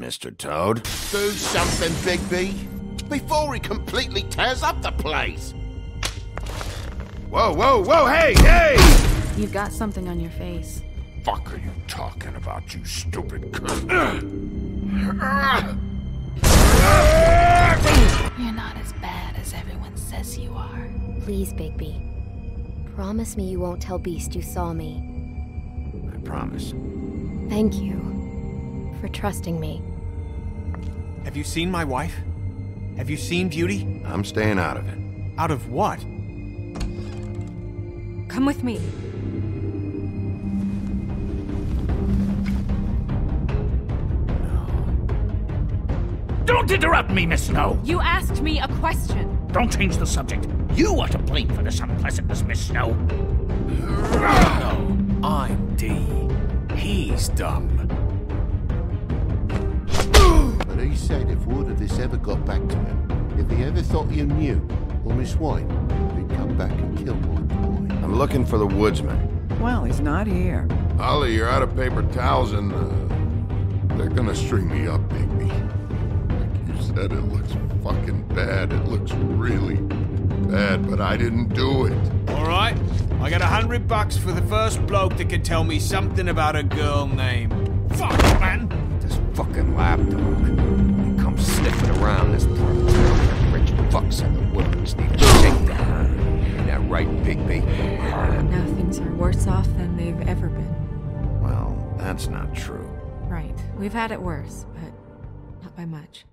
Mr. Toad. Do something, Bigby, before he completely tears up the place. Whoa, whoa, whoa, hey, hey! You've got something on your face. Fuck are you talking about, you stupid cunt? You're not as bad as everyone says you are. Please, Bigby. Promise me you won't tell Beast you saw me. I promise. Thank you for trusting me. Have you seen my wife? Have you seen Beauty? I'm staying out of it. Out of what? Come with me. Don't interrupt me, Miss Snow! You asked me a question. Don't change the subject. You are to blame for this unpleasantness, Miss Snow. No, I'm Dee. He's dumb. But he said if word of this ever got back to him, if he ever thought you knew, or Miss White, he'd come back and kill my boy. I'm looking for the woodsman. Well, he's not here. Ollie, you're out of paper towels and, they're gonna string me up, Bigby. Like you said, it looks fucking bad. It looks really bad, but I didn't do it. All right, I got $100 for the first bloke that can tell me something about a girl named. Fuck, man! This fucking lapdog. He comes sniffing around this part of town. Rich fucks in the woods need a shakedown. Ain't that right, Bigby? Now things are worse off than they've ever been. Well, that's not true. Right. We've had it worse, but not by much.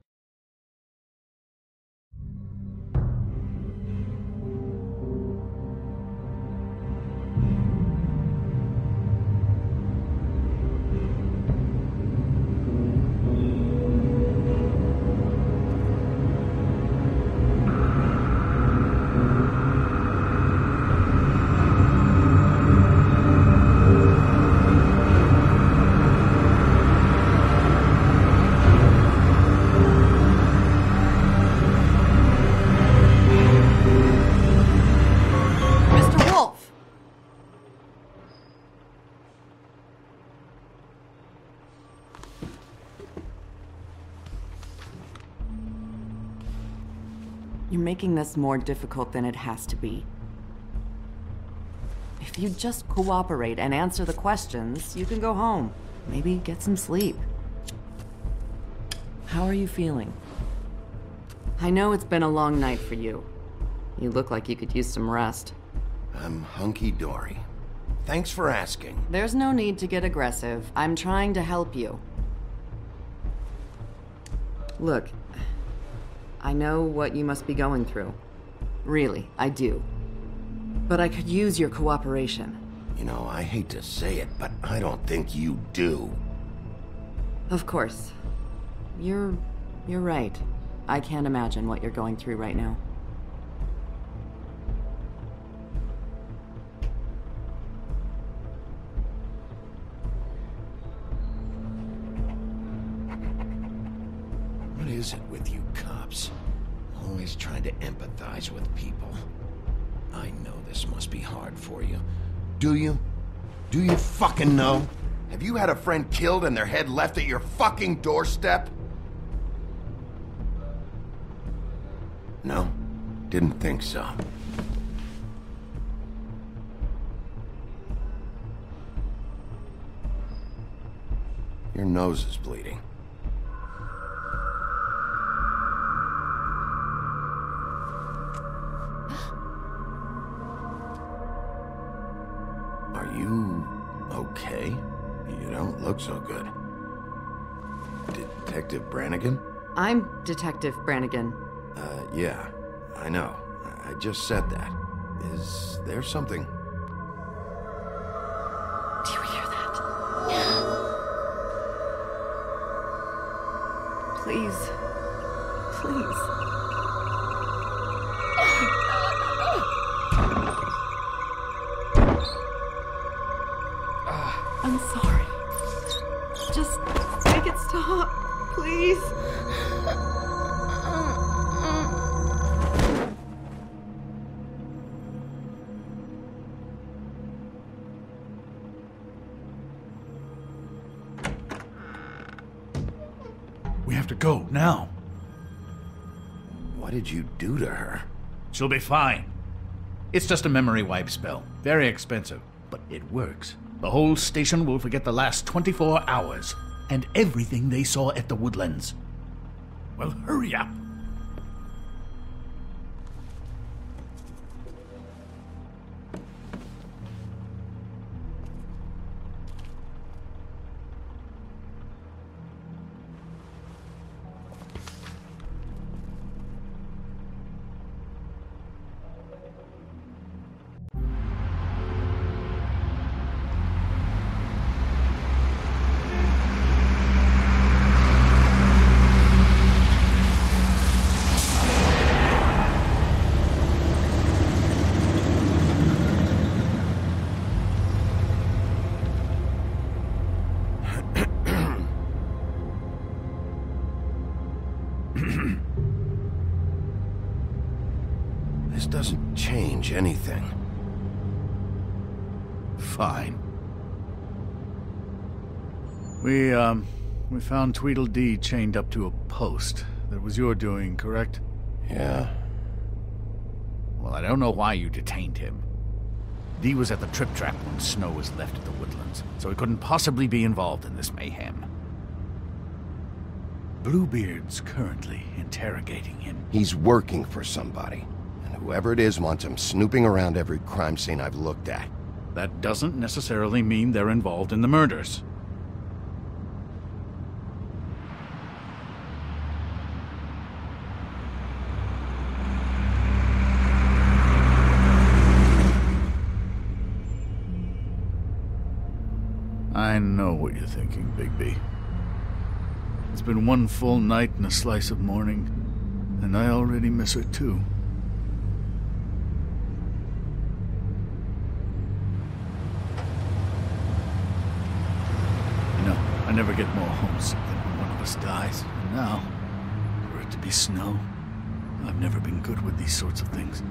You're making this more difficult than it has to be. If you just cooperate and answer the questions, you can go home. Maybe get some sleep. How are you feeling? I know it's been a long night for you. You look like you could use some rest. I'm hunky-dory. Thanks for asking. There's no need to get aggressive. I'm trying to help you. Look, I know what you must be going through. Really, I do. But I could use your cooperation. You know, I hate to say it, but I don't think you do. Of course. You're right. I can't imagine what you're going through right now. What is it with you cops? Always trying to empathize with people. I know this must be hard for you. Do you? Do you fucking know? Have you had a friend killed and their head left at your fucking doorstep? No? Didn't think so. Your nose is bleeding. Are you okay? You don't look so good. Detective Brannigan? I'm Detective Brannigan. Yeah, I know. I just said that. Is there something? Do you hear that? Please. Please. I'm sorry. Just make it stop, please. We have to go, now. What did you do to her? She'll be fine. It's just a memory wipe spell. Very expensive, but it works. The whole station will forget the last 24 hours, and everything they saw at the Woodlands. Well, hurry up. This doesn't change anything. Fine. We found Tweedledee chained up to a post. That was your doing, correct? Yeah. Well, I don't know why you detained him. Dee was at the trip trap when Snow was left at the Woodlands, so he couldn't possibly be involved in this mayhem. Bluebeard's currently interrogating him. He's working for somebody. And whoever it is wants him snooping around every crime scene I've looked at. That doesn't necessarily mean they're involved in the murders. I know what you're thinking, Bigby. It's been one full night and a slice of morning, and I already miss her too. You know, I never get more homesick than when one of us dies, and now, for it to be Snow, I've never been good with these sorts of things.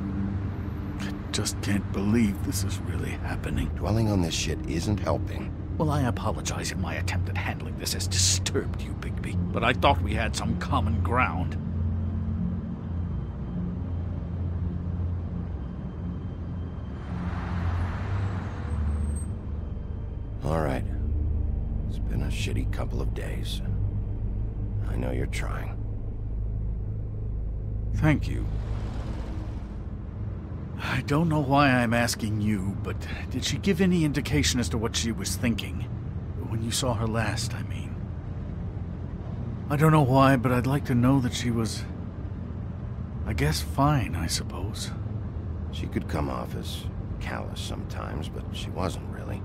I just can't believe this is really happening. Dwelling on this shit isn't helping. Well, I apologize if my attempt at handling this has disturbed you, Bigby, but I thought we had some common ground. All right. It's been a shitty couple of days. I know you're trying. Thank you. I don't know why I'm asking you, but did she give any indication as to what she was thinking? When you saw her last, I mean. I don't know why, but I'd like to know that she was, I guess, fine, I suppose. She could come off as callous sometimes, but she wasn't really.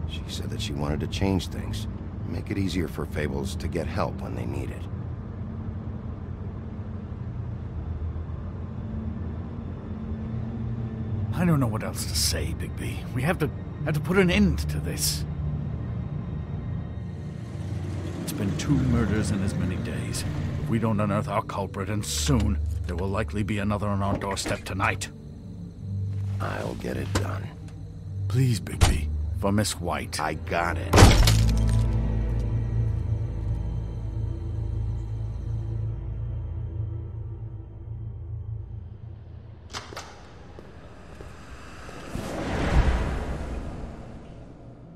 She said that she wanted to change things, make it easier for Fables to get help when they need it. I don't know what else to say, Bigby. We have to put an end to this. It's been 2 murders in as many days. If we don't unearth our culprit, and soon, there will likely be another on our doorstep tonight. I'll get it done. Please, Bigby. For Miss White. I got it.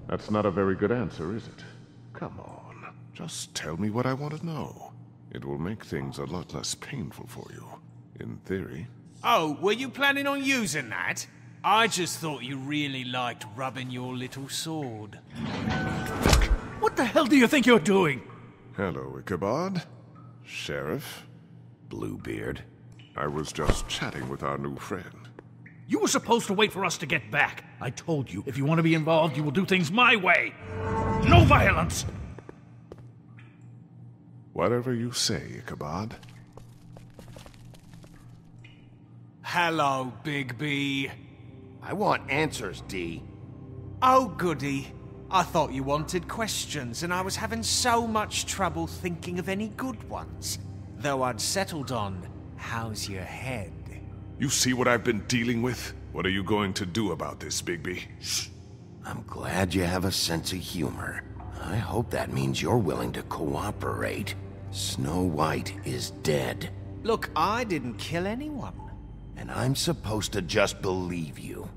That's not a very good answer, is it? Come on, just tell me what I want to know. It will make things a lot less painful for you, in theory. Oh, were you planning on using that? I just thought you really liked rubbing your little sword. What the hell do you think you're doing? Hello, Ichabod. Sheriff. Bluebeard. I was just chatting with our new friend. You were supposed to wait for us to get back. I told you, if you want to be involved, you will do things my way. No violence! Whatever you say, Ichabod. Hello, Bigby. I want answers, Dee. Oh, goody. I thought you wanted questions, and I was having so much trouble thinking of any good ones. Though I'd settled on, how's your head? You see what I've been dealing with? What are you going to do about this, Bigby? Shh. I'm glad you have a sense of humor. I hope that means you're willing to cooperate. Snow White is dead. Look, I didn't kill anyone. And I'm supposed to just believe you.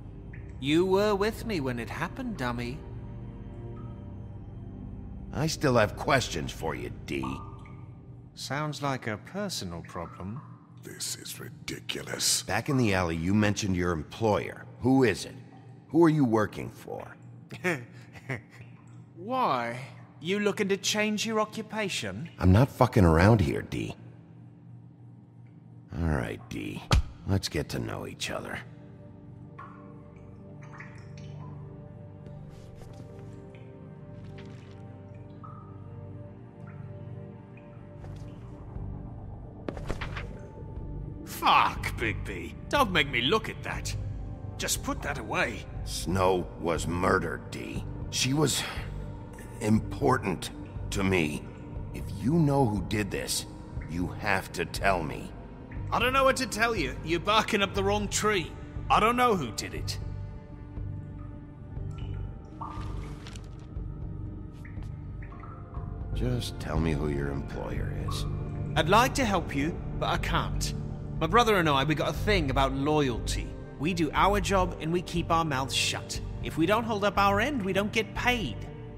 You were with me when it happened, dummy. I still have questions for you, Dee. Sounds like a personal problem. This is ridiculous. Back in the alley, you mentioned your employer. Who is it? Who are you working for? Why? You looking to change your occupation? I'm not fucking around here, Dee. All right, Dee. Let's get to know each other. Fuck, Bigby. Don't make me look at that. Just put that away. Snow was murdered, Dee. She was important to me. If you know who did this, you have to tell me. I don't know what to tell you. You're barking up the wrong tree. I don't know who did it. Just tell me who your employer is. I'd like to help you, but I can't. My brother and I, we got a thing about loyalty. We do our job and we keep our mouths shut. If we don't hold up our end, we don't get paid.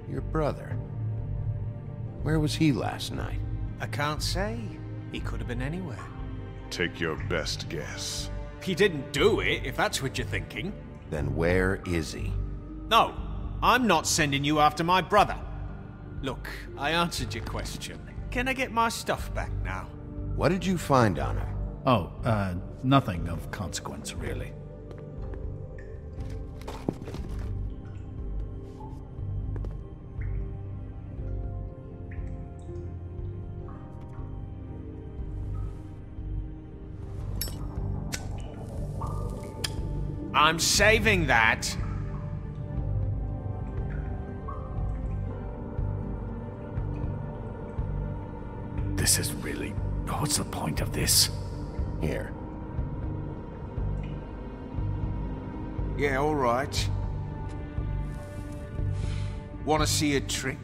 Your brother? Where was he last night? I can't say. He could have been anywhere. Take your best guess. He didn't do it, if that's what you're thinking. Then where is he? No, I'm not sending you after my brother. Look, I answered your question. Can I get my stuff back now? What did you find on him? Oh, nothing of consequence, really. I'm saving that. This is really... What's the point of this? Here. Yeah, all right. Want to see a trick?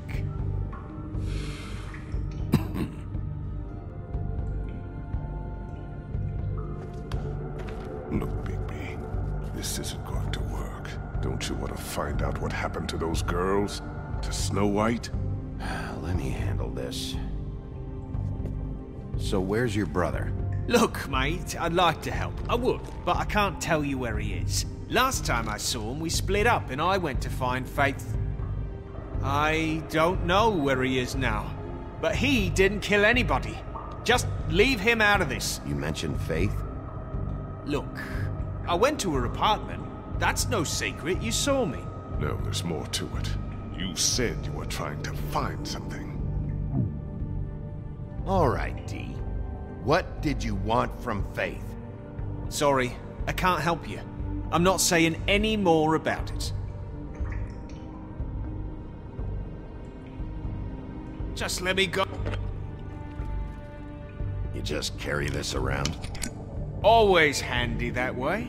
Look, Bigby, this isn't going to work. Don't you want to find out what happened to those girls? To Snow White? Let me handle this. So where's your brother? Look, mate, I'd like to help. I would, but I can't tell you where he is. Last time I saw him, we split up and I went to find Faith. I don't know where he is now, but he didn't kill anybody. Just leave him out of this. You mentioned Faith? Look, I went to her apartment. That's no secret. You saw me. No, there's more to it. You said you were trying to find something. All right, Dee. What did you want from Faith? Sorry, I can't help you. I'm not saying any more about it. Just let me go. You just carry this around? Always handy that way.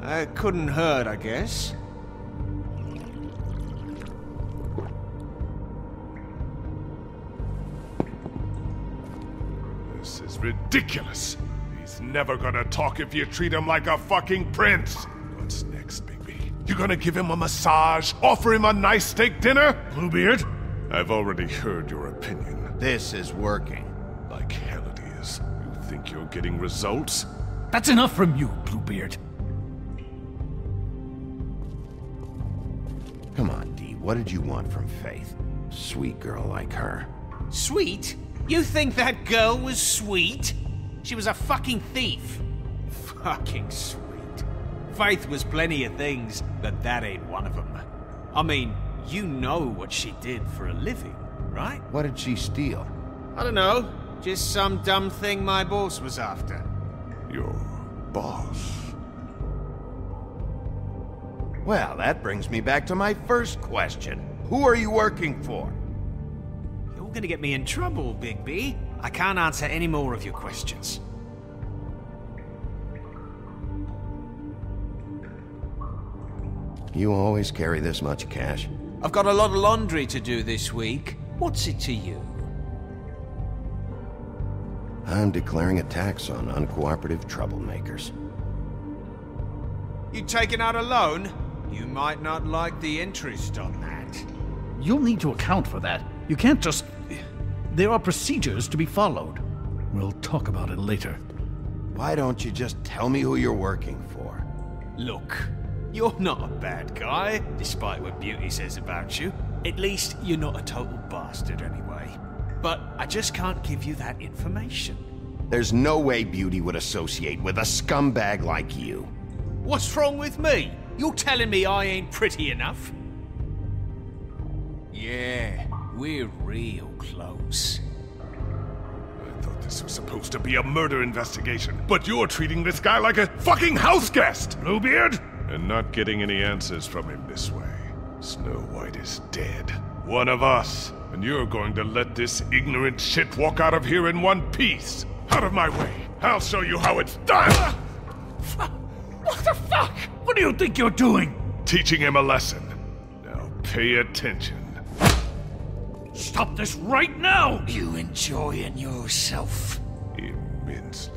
It couldn't hurt, I guess. This is ridiculous. He's never gonna talk if you treat him like a fucking prince. What's next, Bigby? You gonna give him a massage? Offer him a nice steak dinner? Bluebeard? I've already heard your opinion. This is working. Like hell it is. You think you're getting results? That's enough from you, Bluebeard. Come on, Dee. What did you want from Faith? Sweet girl like her. Sweet? You think that girl was sweet? She was a fucking thief. Fucking sweet. Faith was plenty of things, but that ain't one of them. I mean, you know what she did for a living, right? What did she steal? I don't know. Just some dumb thing my boss was after. Your boss? Well, that brings me back to my first question. Who are you working for? You're gonna get me in trouble, Bigby. I can't answer any more of your questions. You always carry this much cash? I've got a lot of laundry to do this week. What's it to you? I'm declaring a tax on uncooperative troublemakers. You taking out a loan? You might not like the interest on that. You'll need to account for that. You can't just... There are procedures to be followed. We'll talk about it later. Why don't you just tell me who you're working for? Look, you're not a bad guy, despite what Beauty says about you. At least, you're not a total bastard anyway. But I just can't give you that information. There's no way Beauty would associate with a scumbag like you. What's wrong with me? You're telling me I ain't pretty enough? Yeah, we're real close. I thought this was supposed to be a murder investigation, but you're treating this guy like a fucking house guest, Bluebeard! And not getting any answers from him this way. Snow White is dead. One of us. And you're going to let this ignorant shit walk out of here in one piece. Out of my way. I'll show you how it's done! What the fuck? What do you think you're doing? Teaching him a lesson. Now pay attention. Stop this right now! You enjoying yourself? Immensely.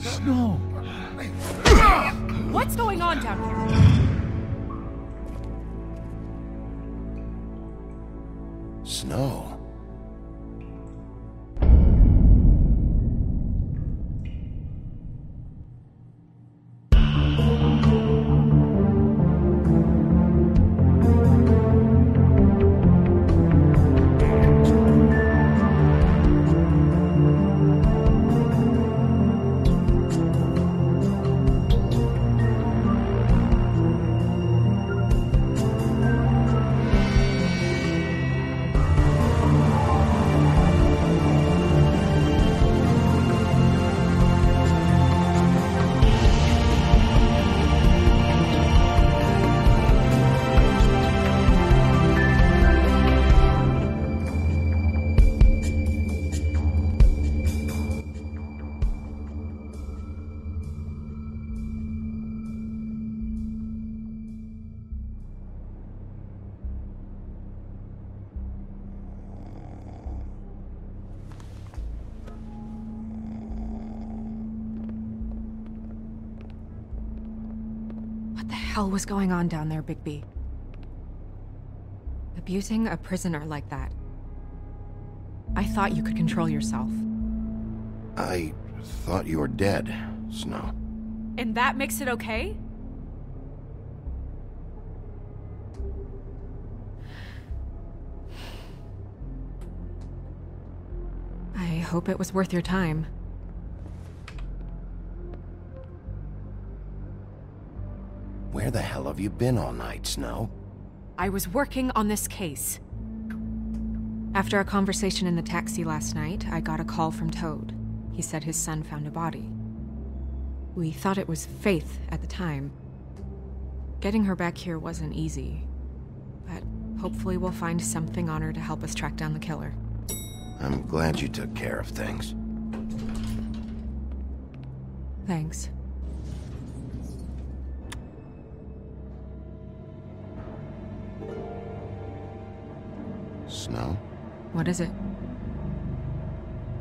Snow! What's going on down here? Snow. What the hell was going on down there, Bigby? Abusing a prisoner like that. I thought you could control yourself. I thought you were dead, Snow. And that makes it okay? I hope it was worth your time. Where the hell have you been all night, Snow? I was working on this case. After a conversation in the taxi last night, I got a call from Toad. He said his son found a body. We thought it was Faith at the time. Getting her back here wasn't easy, but hopefully we'll find something on her to help us track down the killer. I'm glad you took care of things. Thanks. Snow? What is it?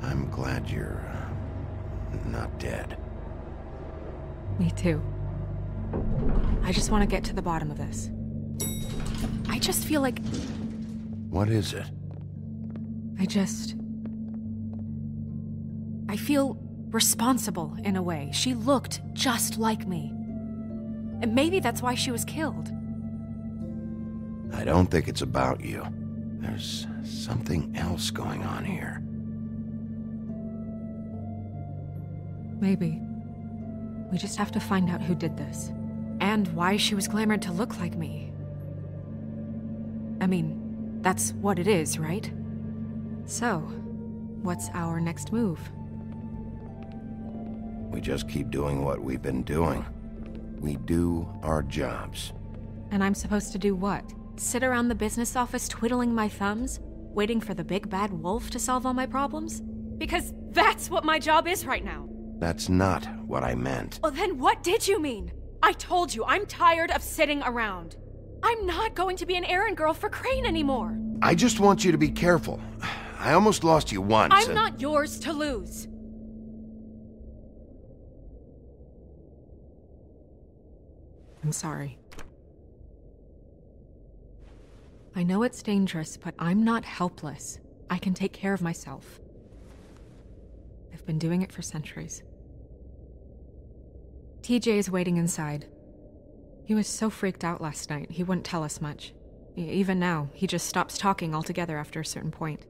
I'm glad you're not dead. Me too. I just want to get to the bottom of this. I just feel like... What is it? I feel responsible in a way. She looked just like me. And maybe that's why she was killed. I don't think it's about you. There's something else going on here. Maybe. We just have to find out who did this. And why she was glamored to look like me. I mean, that's what it is, right? So, what's our next move? We just keep doing what we've been doing. We do our jobs. And I'm supposed to do what? Sit around the business office twiddling my thumbs, waiting for the big bad wolf to solve all my problems? Because that's what my job is right now. That's not what I meant. Well, then what did you mean? I told you, I'm tired of sitting around. I'm not going to be an errand girl for Crane anymore. I just want you to be careful. I almost lost you once. I'm not yours to lose. I'm sorry. I know it's dangerous, but I'm not helpless. I can take care of myself. I've been doing it for centuries. TJ is waiting inside. He was so freaked out last night, he wouldn't tell us much. Even now, he just stops talking altogether after a certain point.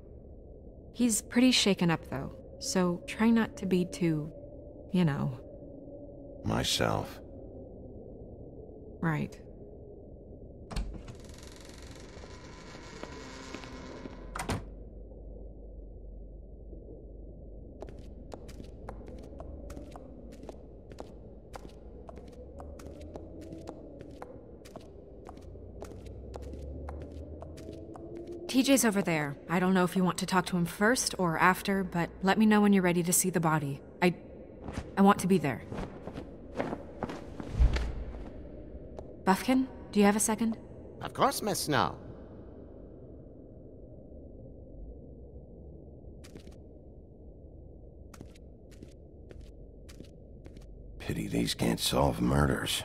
He's pretty shaken up, though, so try not to be too, you know. Myself. Right. TJ's over there. I don't know if you want to talk to him first or after, but let me know when you're ready to see the body. I want to be there. Buffkin, do you have a second? Of course, Miss Snow. Pity these can't solve murders.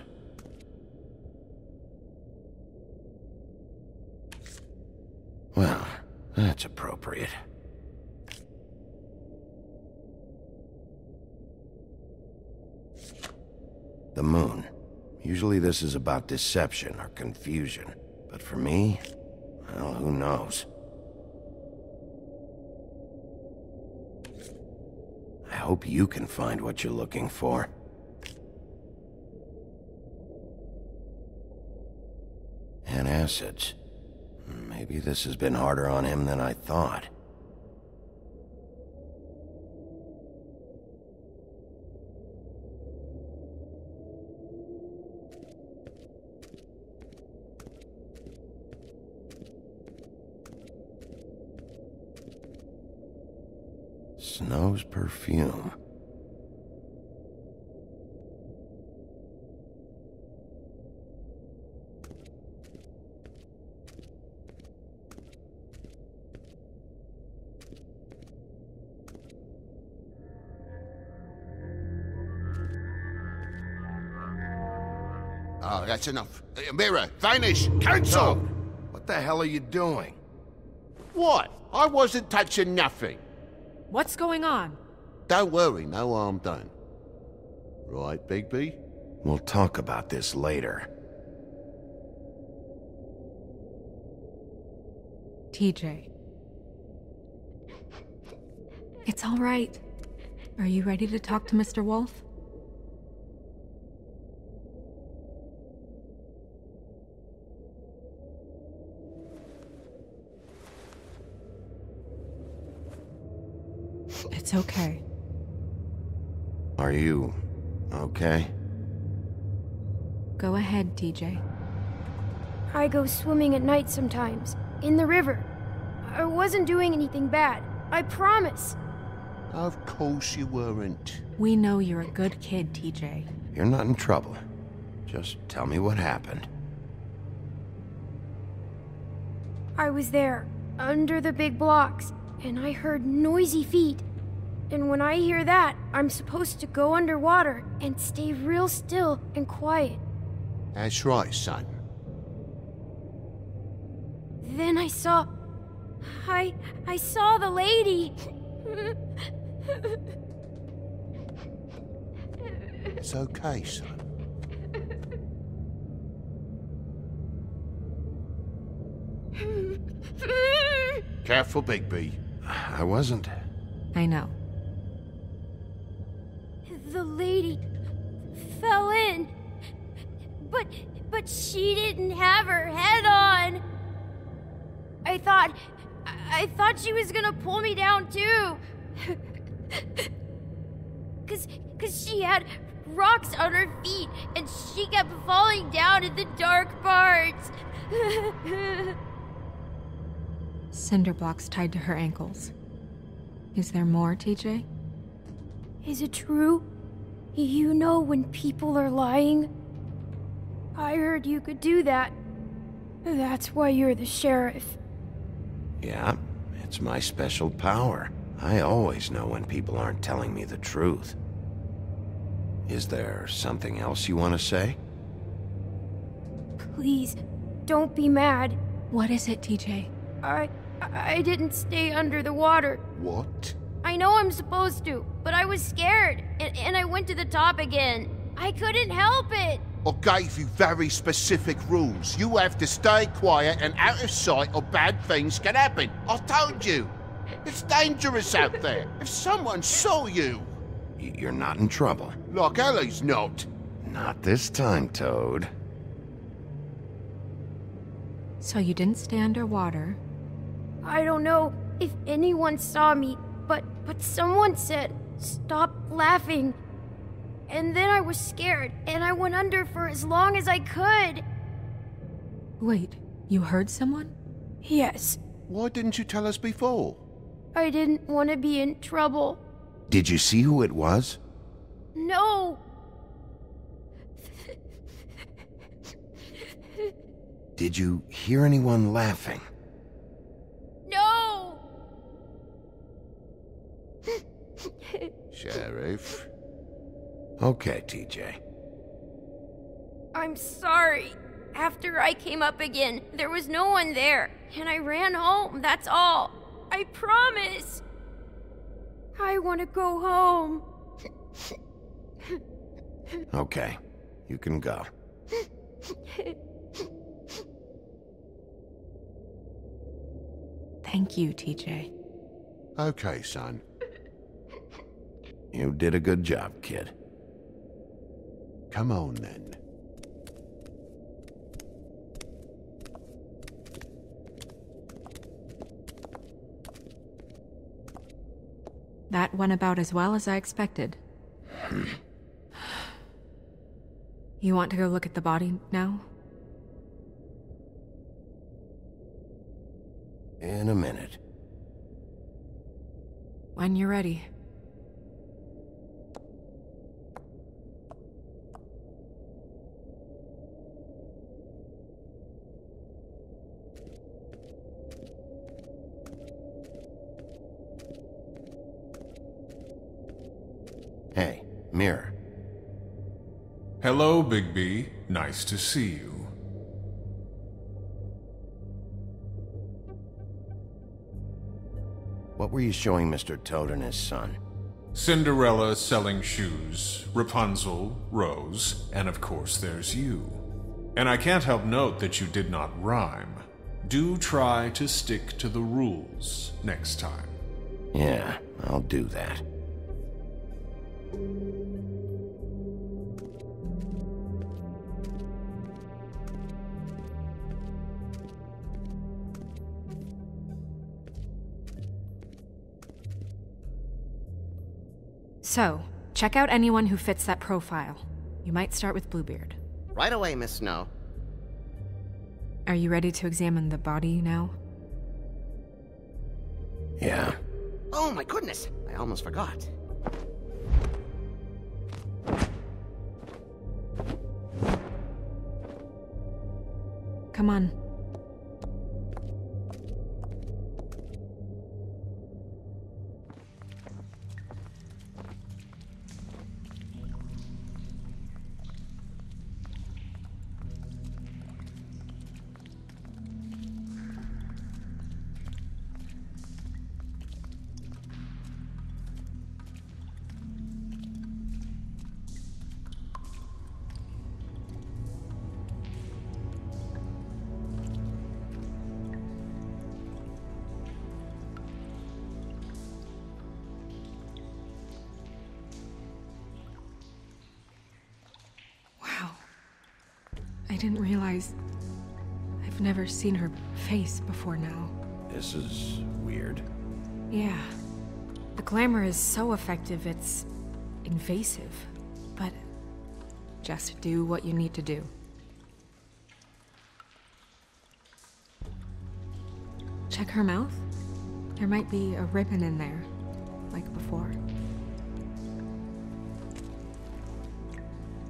Well, that's appropriate. The moon. Usually this is about deception or confusion. But for me, well, who knows? I hope you can find what you're looking for. And acids. Maybe this has been harder on him than I thought. Snow's perfume. Oh, that's enough. Mirror, vanish, cancel! What the hell are you doing? What? I wasn't touching nothing. What's going on? Don't worry, no harm done. Right, Bigby? We'll talk about this later. TJ. It's all right. Are you ready to talk to Mr. Wolf? It's okay. Are you okay? Go ahead, TJ. I go swimming at night sometimes, in the river. I wasn't doing anything bad, I promise. Of course you weren't. We know you're a good kid, TJ. You're not in trouble. Just tell me what happened. I was there, under the big blocks, and I heard noisy feet. And when I hear that, I'm supposed to go underwater and stay real still and quiet. That's right, son. Then I saw the lady. It's okay, son. Careful, Bigby. I wasn't. I know. The lady fell in. But she didn't have her head on. I thought she was gonna pull me down too. Cause she had rocks on her feet and she kept falling down in the dark parts. Cinder blocks tied to her ankles. Is there more, TJ? Is it true? You know when people are lying? I heard you could do that. That's why you're the sheriff. Yeah, it's my special power. I always know when people aren't telling me the truth. Is there something else you want to say? Please, don't be mad. What is it, TJ? I didn't stay under the water. What? I know I'm supposed to, but I was scared, and I went to the top again. I couldn't help it. I gave you very specific rules. You have to stay quiet and out of sight or bad things can happen. I told you. It's dangerous out there. If someone saw you... You're not in trouble. Like Ellie's not. Not this time, Toad. So you didn't stay underwater. I don't know if anyone saw me, but someone said, "Stop laughing." And then I was scared, and I went under for as long as I could. Wait, you heard someone? Yes. Why didn't you tell us before? I didn't want to be in trouble. Did you see who it was? No. Did you hear anyone laughing? No. Sheriff? Okay, TJ. I'm sorry. After I came up again, there was no one there, and I ran home, that's all. I promise. I want to go home. Okay, you can go. Thank you, TJ. Okay, son. You did a good job, kid. Come on, then. That went about as well as I expected. You want to go look at the body now? In a minute. When you're ready. Hey, Mirror. Hello, Bigby. Nice to see you. What were you showing Mr. Toad and his son? Cinderella selling shoes, Rapunzel, Rose, and of course there's you. And I can't help note that you did not rhyme. Do try to stick to the rules next time. Yeah, I'll do that. So, check out anyone who fits that profile. You might start with Bluebeard. Right away, Miss Snow. Are you ready to examine the body now? Yeah. Oh my goodness, I almost forgot. Come on. I didn't realize... I've never seen her face before now. This is weird. Yeah. The glamour is so effective, it's invasive. But Just do what you need to do. Check her mouth. There might be a ribbon in there, like before.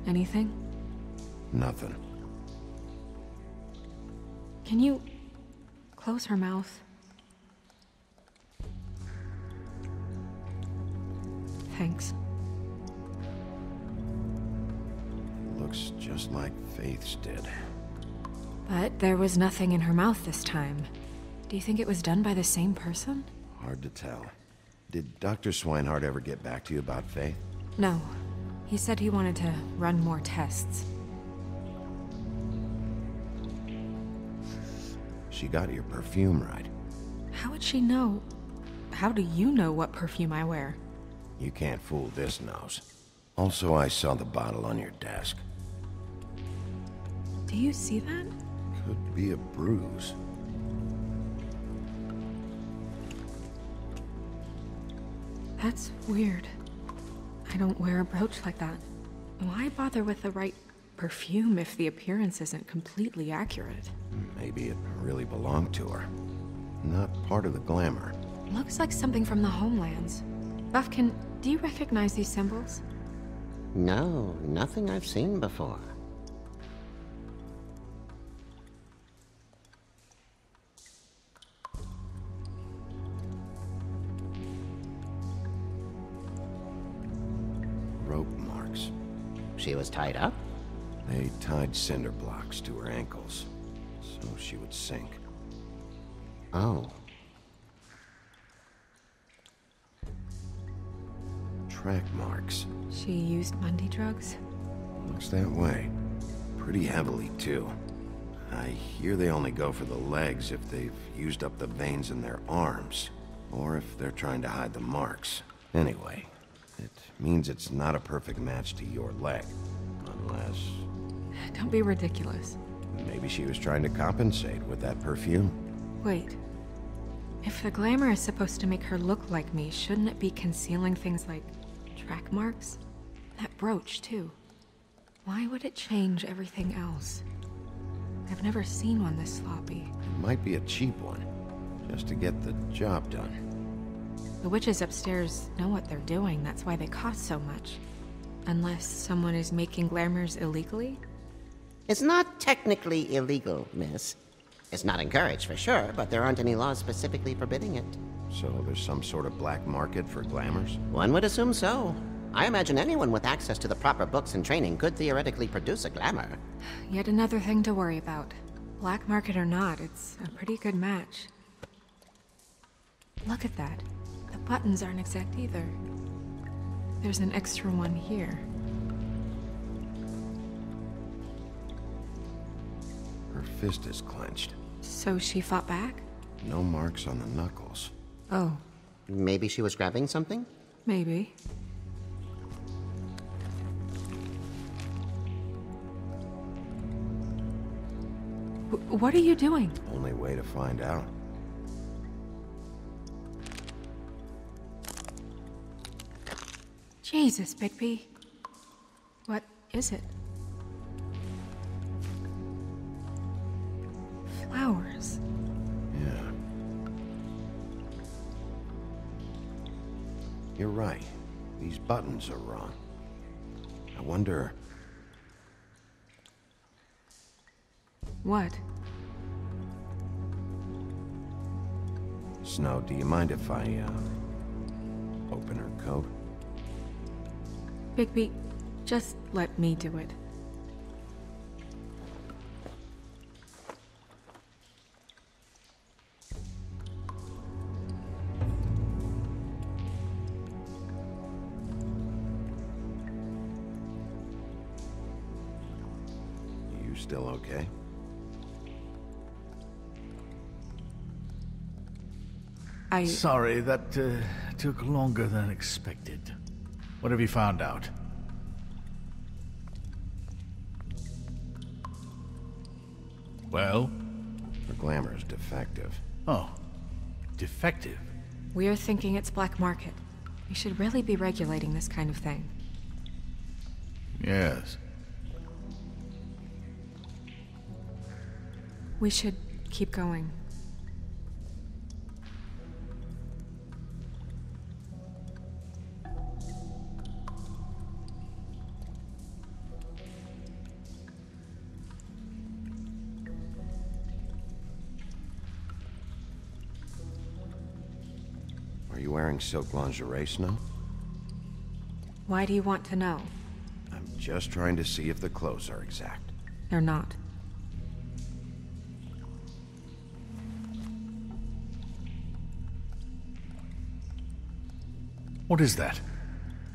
Anything? Nothing. Can you close her mouth? Thanks. Looks just like Faith's did. But there was nothing in her mouth this time. Do you think it was done by the same person? Hard to tell. Did Dr. Swinehart ever get back to you about Faith? No. He said he wanted to run more tests. She got your perfume right. How would she know? How do you know what perfume I wear? You can't fool this nose. Also, I saw the bottle on your desk. Do you see that? Could be a bruise. That's weird. I don't wear a brooch like that. Why bother with the right perfume if the appearance isn't completely accurate? Maybe it really belonged to her. Not part of the glamour. Looks like something from the homelands. Buffkin, do you recognize these symbols? No, nothing I've seen before. Rope marks. She was tied up? They tied cinder blocks to her ankles, so she would sink. Oh. Track marks. She used Mundy drugs? Looks that way. Pretty heavily, too. I hear they only go for the legs if they've used up the veins in their arms, or if they're trying to hide the marks. Anyway, it means it's not a perfect match to your leg, unless... Don't be ridiculous. Maybe she was trying to compensate with that perfume. Wait. If the glamour is supposed to make her look like me, shouldn't it be concealing things like track marks? That brooch, too. Why would it change everything else? I've never seen one this sloppy. It might be a cheap one, just to get the job done. The witches upstairs know what they're doing, that's why they cost so much. Unless someone is making glamours illegally? It's not technically illegal, miss. It's not encouraged for sure, but there aren't any laws specifically forbidding it. So there's some sort of black market for glamours? One would assume so. I imagine anyone with access to the proper books and training could theoretically produce a glamour. Yet another thing to worry about. Black market or not, it's a pretty good match. Look at that. The buttons aren't exact either. There's an extra one here. Her fist is clenched. So she fought back? No marks on the knuckles. Oh. Maybe she was grabbing something? Maybe. What are you doing? Only way to find out. Jesus, Bigby. What is it? Flowers. Yeah. You're right. These buttons are wrong. I wonder... What? Snow, do you mind if I, open her coat? Bigby, just let me do it. You still okay? Sorry, that took longer than expected. What have you found out? Well? Her glamour is defective. Oh. Defective? We're thinking it's black market. We should really be regulating this kind of thing. Yes. We should keep going. Are you wearing silk lingerie, Snow? Why do you want to know? I'm just trying to see if the clothes are exact. They're not. What is that?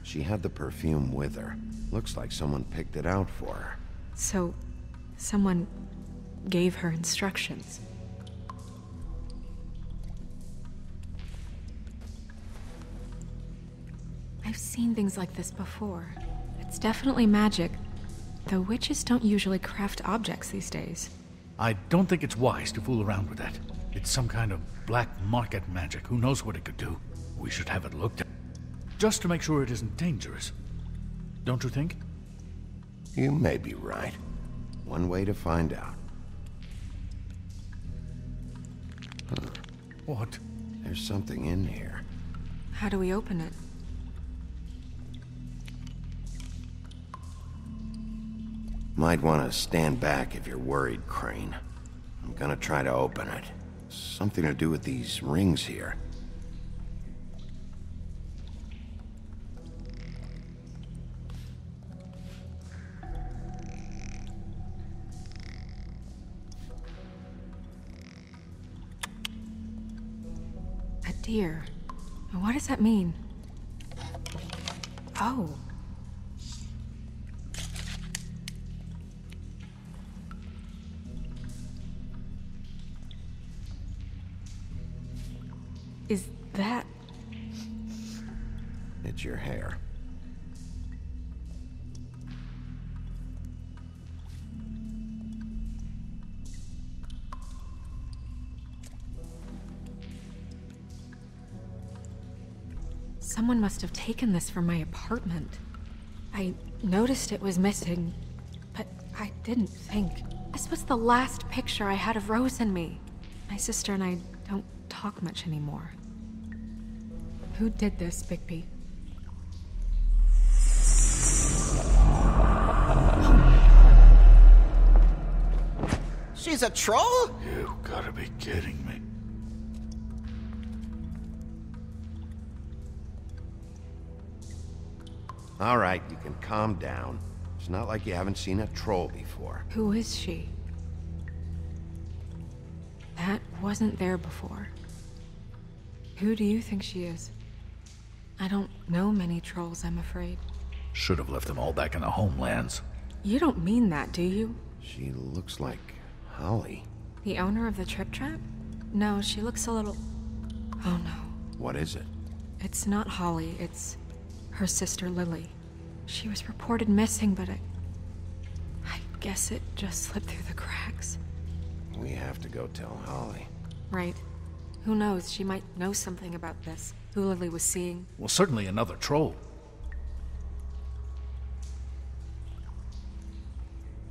She had the perfume with her. Looks like someone picked it out for her. So, someone gave her instructions. I've seen things like this before. It's definitely magic, though witches don't usually craft objects these days. I don't think it's wise to fool around with that. It's some kind of black market magic. Who knows what it could do? We should have it looked at. Just to make sure it isn't dangerous. Don't you think? You may be right. One way to find out. Huh. What? There's something in here. How do we open it? Might want to stand back if you're worried, Crane. I'm gonna try to open it. Something to do with these rings here. A deer. What does that mean? Oh. Is that... It's your hair. Someone must have taken this from my apartment. I noticed it was missing, but I didn't think. This was the last picture I had of Rose and me. My sister and I don't talk much anymore. Who did this, Bigby? She's a troll? You gotta be kidding me. All right, you can calm down. It's not like you haven't seen a troll before. Who is she? That wasn't there before. Who do you think she is? I don't know many trolls, I'm afraid. Should have left them all back in the homelands. You don't mean that, do you? She looks like Holly. The owner of the Trip Trap? No, she looks a little... Oh no. What is it? It's not Holly, it's her sister Lily. She was reported missing, but I guess it just slipped through the cracks. We have to go tell Holly. Right. Who knows, she might know something about this. Who Lily was seeing. Well, certainly another troll.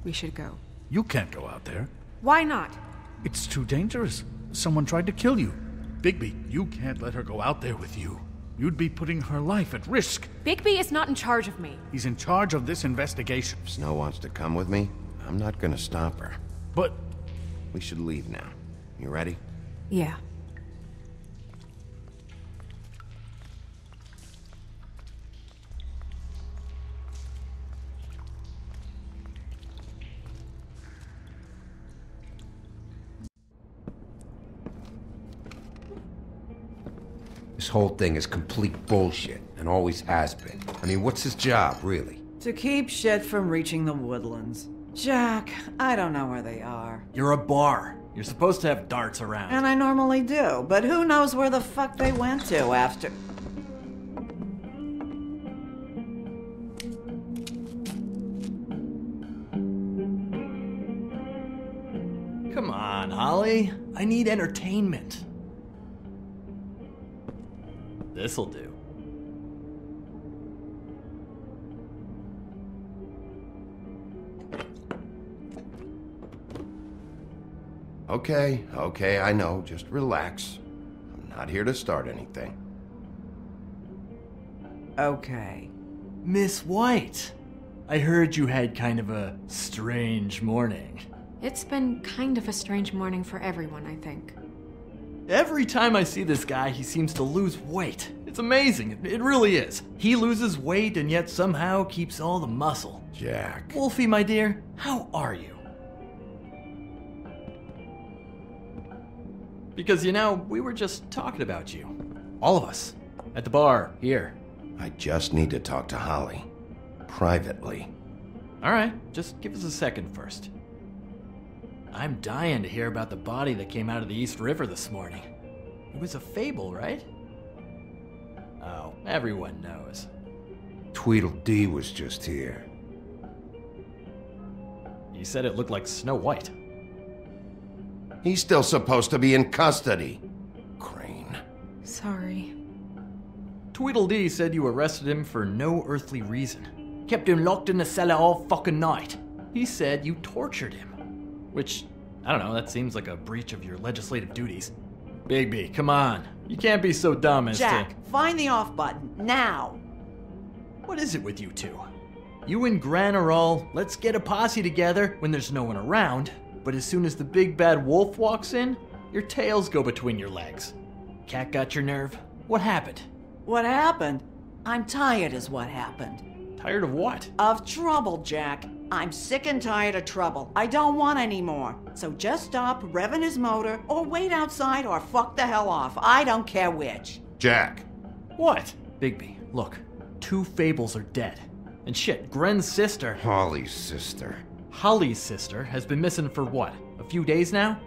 We should go. You can't go out there. Why not? It's too dangerous. Someone tried to kill you. Bigby, you can't let her go out there with you. You'd be putting her life at risk. Bigby is not in charge of me. He's in charge of this investigation. If Snow wants to come with me, I'm not gonna stop her. But... We should leave now. You ready? Yeah. This whole thing is complete bullshit, and always has been. I mean, what's his job, really? To keep shit from reaching the woodlands. Jack, I don't know where they are. You're a bar. You're supposed to have darts around. And I normally do, but who knows where the fuck they went to after... Come on, Holly. I need entertainment. This'll do. Okay, I know. Just relax. I'm not here to start anything. Okay. Miss White, I heard you had kind of a strange morning. It's been kind of a strange morning for everyone, I think. Every time I see this guy, he seems to lose weight. It's amazing. It really is. He loses weight and yet somehow keeps all the muscle. Jack. Wolfie, my dear, how are you? Because, you know, we were just talking about you. All of us. At the bar, here. I just need to talk to Holly. Privately. Alright, just give us a second first. I'm dying to hear about the body that came out of the East River this morning. It was a fable, right? Oh, everyone knows. Tweedledee was just here. You said it looked like Snow White. He's still supposed to be in custody. Crane. Sorry. Tweedledee said you arrested him for no earthly reason. Kept him locked in the cellar all fucking night. He said you tortured him. Which, I don't know, that seems like a breach of your legislative duties. Bigby, come on. You can't be so dumb as Jack, find the off button, now! What is it with you two? You and Gran are all, let's get a posse together when there's no one around, but as soon as the big bad wolf walks in, your tails go between your legs. Cat got your nerve? What happened? What happened? I'm tired is what happened. Tired of what? Of trouble, Jack. I'm sick and tired of trouble. I don't want any more. So just stop revving his motor, or wait outside, or fuck the hell off. I don't care which. Jack. What? Bigby, look. 2 fables are dead. And shit, Gren's sister... Holly's sister. Holly's sister has been missing for what? A few days now?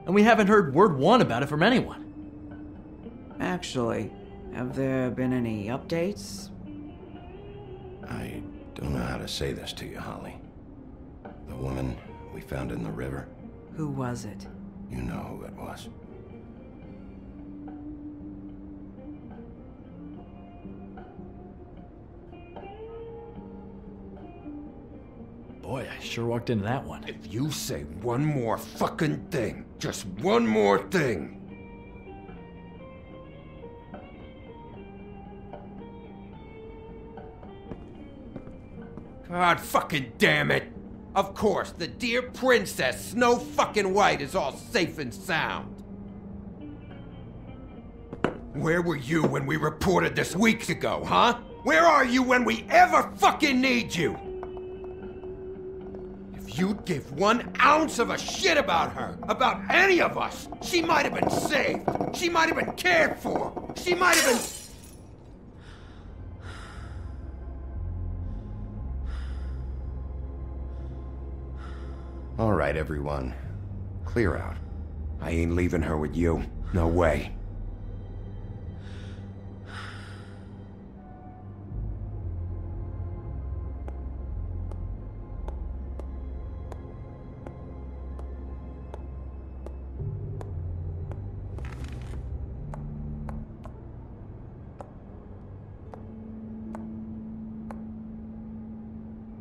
And we haven't heard word one about it from anyone. Actually, have there been any updates? I don't know how to say this to you, Holly. The woman we found in the river. Who was it? You know who it was. Boy, I sure walked into that one. If you say one more fucking thing, just one more thing. God fucking damn it! Of course, the dear princess Snow fucking White is all safe and sound. Where were you when we reported this weeks ago, huh? Where are you when we ever fucking need you? If you'd give 1 ounce of a shit about her, about any of us, she might have been saved. She might have been cared for. She might have been... All right, everyone. Clear out. I ain't leaving her with you. No way.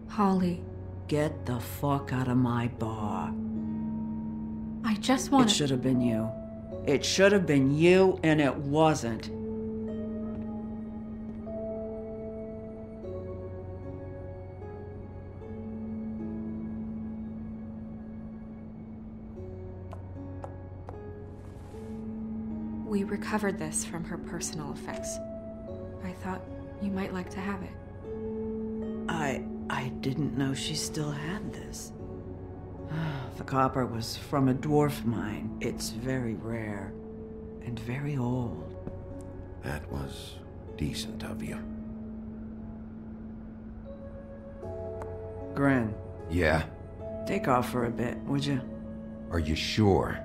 Holly. Get the fuck out of my bar. I just want It should have been you. It should have been you, and it wasn't. We recovered this from her personal effects. I thought you might like to have it. I didn't know she still had this. The copper was from a dwarf mine. It's very rare and very old. That was decent of you. Gren. Yeah? Take off for a bit, would you? Are you sure?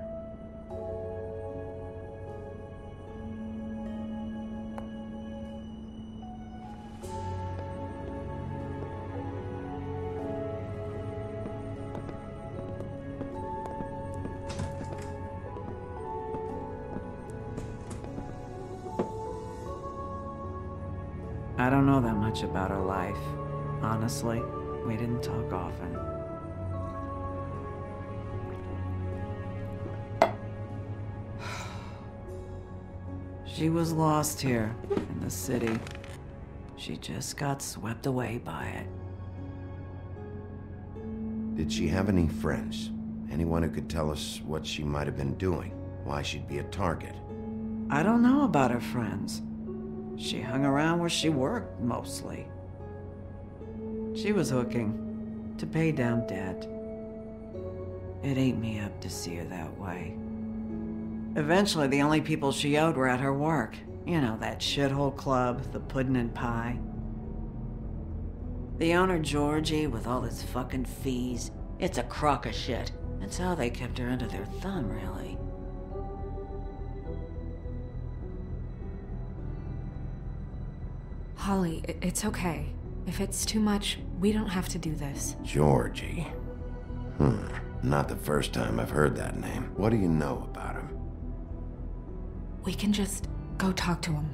I don't know that much about her life. Honestly, we didn't talk often. She was lost here, in the city. She just got swept away by it. Did she have any friends? Anyone who could tell us what she might have been doing? Why she'd be a target? I don't know about her friends. She hung around where she worked, mostly. She was hooking to pay down debt. It ate me up to see her that way. Eventually, the only people she owed were at her work. You know, that shithole club, the Puddin' and Pie. The owner, Georgie, with all his fucking fees, it's a crock of shit. That's how they kept her under their thumb, really. Holly, it's okay. If it's too much, we don't have to do this. Georgie. Not the first time I've heard that name. What do you know about him? We can just go talk to him.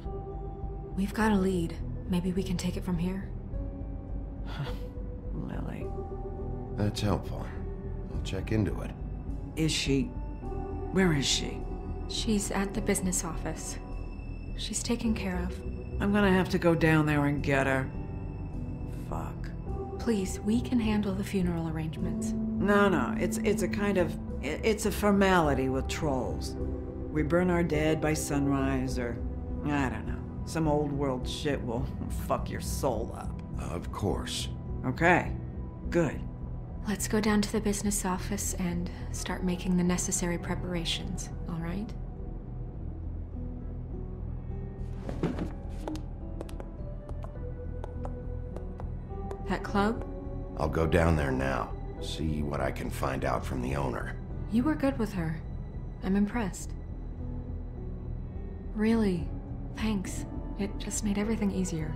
We've got a lead. Maybe we can take it from here? Lily. That's helpful. I'll check into it. Is she... Where is she? She's at the business office. She's taken care of. I'm gonna have to go down there and get her. Fuck. Please, we can handle the funeral arrangements. No, it's a kind of... It's a formality with trolls. We burn our dead by sunrise, or... I don't know. Some old world shit will fuck your soul up. Of course. Okay. Good. Let's go down to the business office and start making the necessary preparations, all right? That club? I'll go down there now. See what I can find out from the owner. You were good with her. I'm impressed. Really, thanks. It just made everything easier.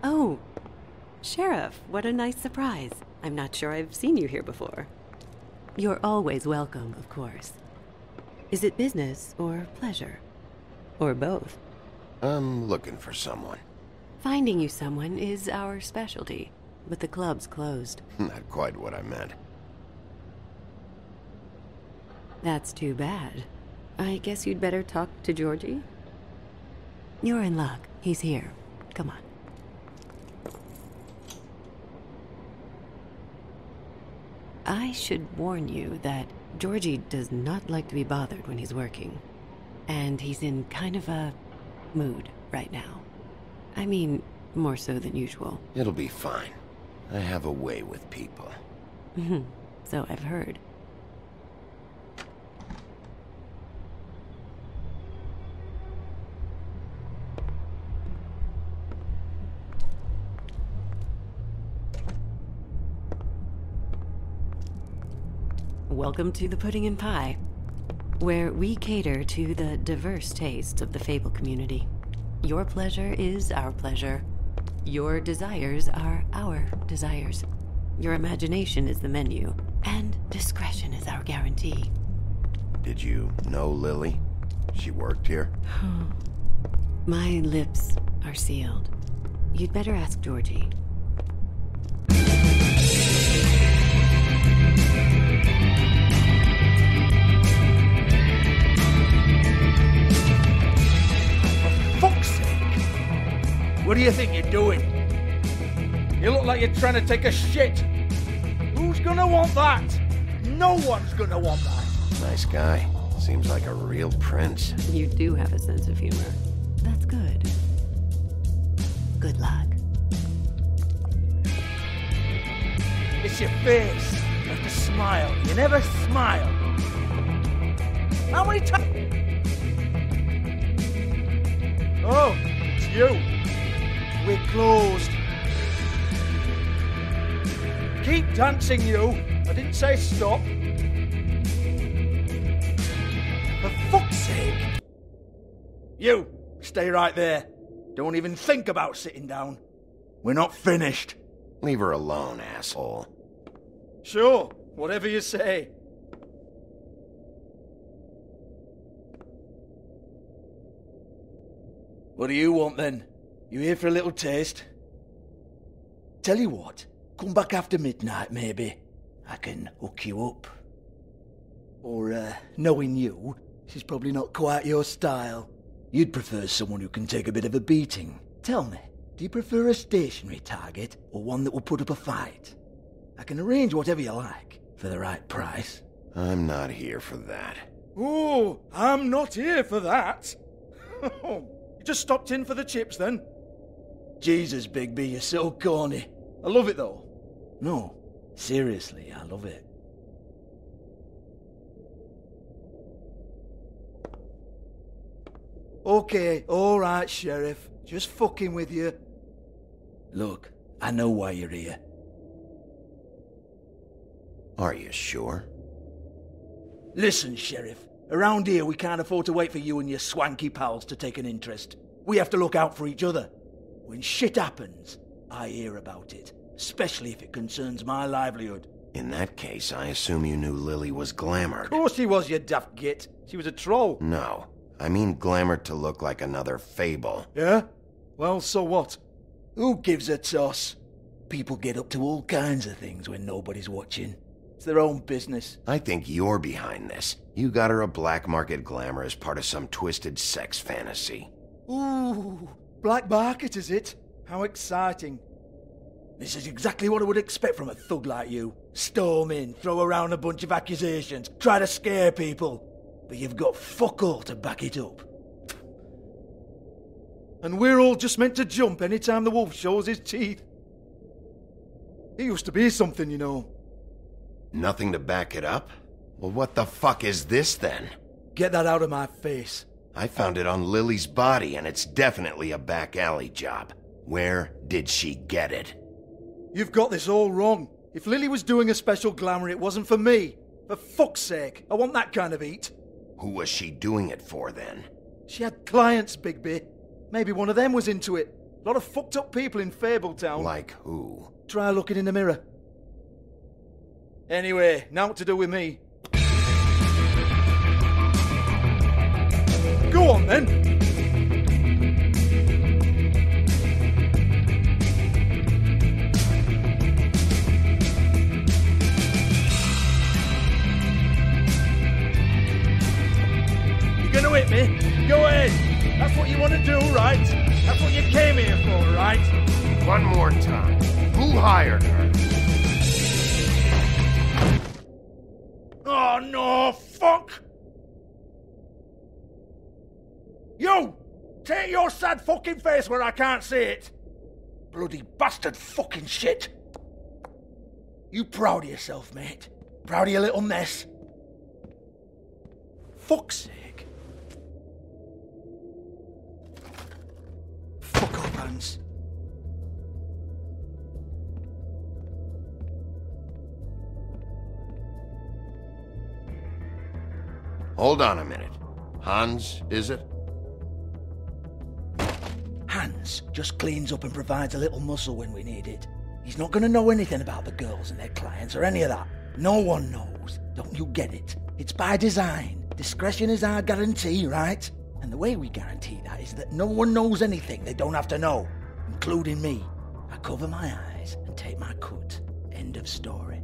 Oh, Sheriff, what a nice surprise. I'm not sure I've seen you here before. You're always welcome, of course. Is it business or pleasure? Or both? I'm looking for someone. Finding you someone is our specialty, but the club's closed. Not quite what I meant. That's too bad. I guess you'd better talk to Georgie? You're in luck. He's here. Come on. I should warn you that Georgie does not like to be bothered when he's working. And he's in kind of a mood right now. I mean, more so than usual. It'll be fine. I have a way with people. So I've heard. Welcome to the Pudding and Pie, where we cater to the diverse tastes of the Fable community. Your pleasure is our pleasure. Your desires are our desires. Your imagination is the menu, and discretion is our guarantee. Did you know Lily? She worked here? My lips are sealed. You'd better ask Georgie. What do you think you're doing? You look like you're trying to take a shit. Who's gonna want that? No one's gonna want that. Nice guy. Seems like a real prince. You do have a sense of humor. That's good. Good luck. It's your face. You have to smile. You never smile. How many times? Oh, it's you. We're closed. Keep dancing, you. I didn't say stop. For fuck's sake. You, stay right there. Don't even think about sitting down. We're not finished. Leave her alone, asshole. Sure, whatever you say. What do you want then? You here for a little taste? Tell you what, come back after midnight maybe. I can hook you up. Or, knowing you, she's probably not quite your style. You'd prefer someone who can take a bit of a beating. Tell me, do you prefer a stationary target or one that will put up a fight? I can arrange whatever you like for the right price. I'm not here for that. Oh, I'm not here for that. You just stopped in for the chips then? Jesus, Bigby, you're so corny. I love it though. No, seriously, I love it. Okay, alright, Sheriff. Just fucking with you. Look, I know why you're here. Are you sure? Listen, Sheriff. Around here, we can't afford to wait for you and your swanky pals to take an interest. We have to look out for each other. When shit happens, I hear about it. Especially if it concerns my livelihood. In that case, I assume you knew Lily was glamored. Of course she was, you daft git. She was a troll. No. I mean glamored to look like another fable. Yeah? Well, so what? Who gives a toss? People get up to all kinds of things when nobody's watching. It's their own business. I think you're behind this. You got her a black market glamour as part of some twisted sex fantasy. Ooh, black market is it? How exciting. This is exactly what I would expect from a thug like you. Storm in, throw around a bunch of accusations, try to scare people. But you've got fuck all to back it up. And we're all just meant to jump any time the wolf shows his teeth. He used to be something, you know. Nothing to back it up? Well, what the fuck is this then? Get that out of my face. I found it on Lily's body, and it's definitely a back alley job. Where did she get it? You've got this all wrong. If Lily was doing a special glamour, it wasn't for me. For fuck's sake, I want that kind of eat. Who was she doing it for, then? She had clients, Bigby. Maybe one of them was into it. A lot of fucked up people in Fabletown. Like who? Try looking in the mirror. Anyway, now what to do with me. Go on, then. You're gonna hit me? Go ahead. That's what you want to do, right? That's what you came here for, right? One more time. Who hired her? Oh, no, fuck! You! Take your sad fucking face where I can't see it! Bloody bastard fucking shit! You proud of yourself, mate? Proud of your little mess? Fuck's sake. Fuck off, Hans. Hold on a minute. Hans, is it? Hans just cleans up and provides a little muscle when we need it. He's not going to know anything about the girls and their clients or any of that. No one knows. Don't you get it? It's by design. Discretion is our guarantee, right? And the way we guarantee that is that no one knows anything they don't have to know, including me. I cover my eyes and take my cut. End of story.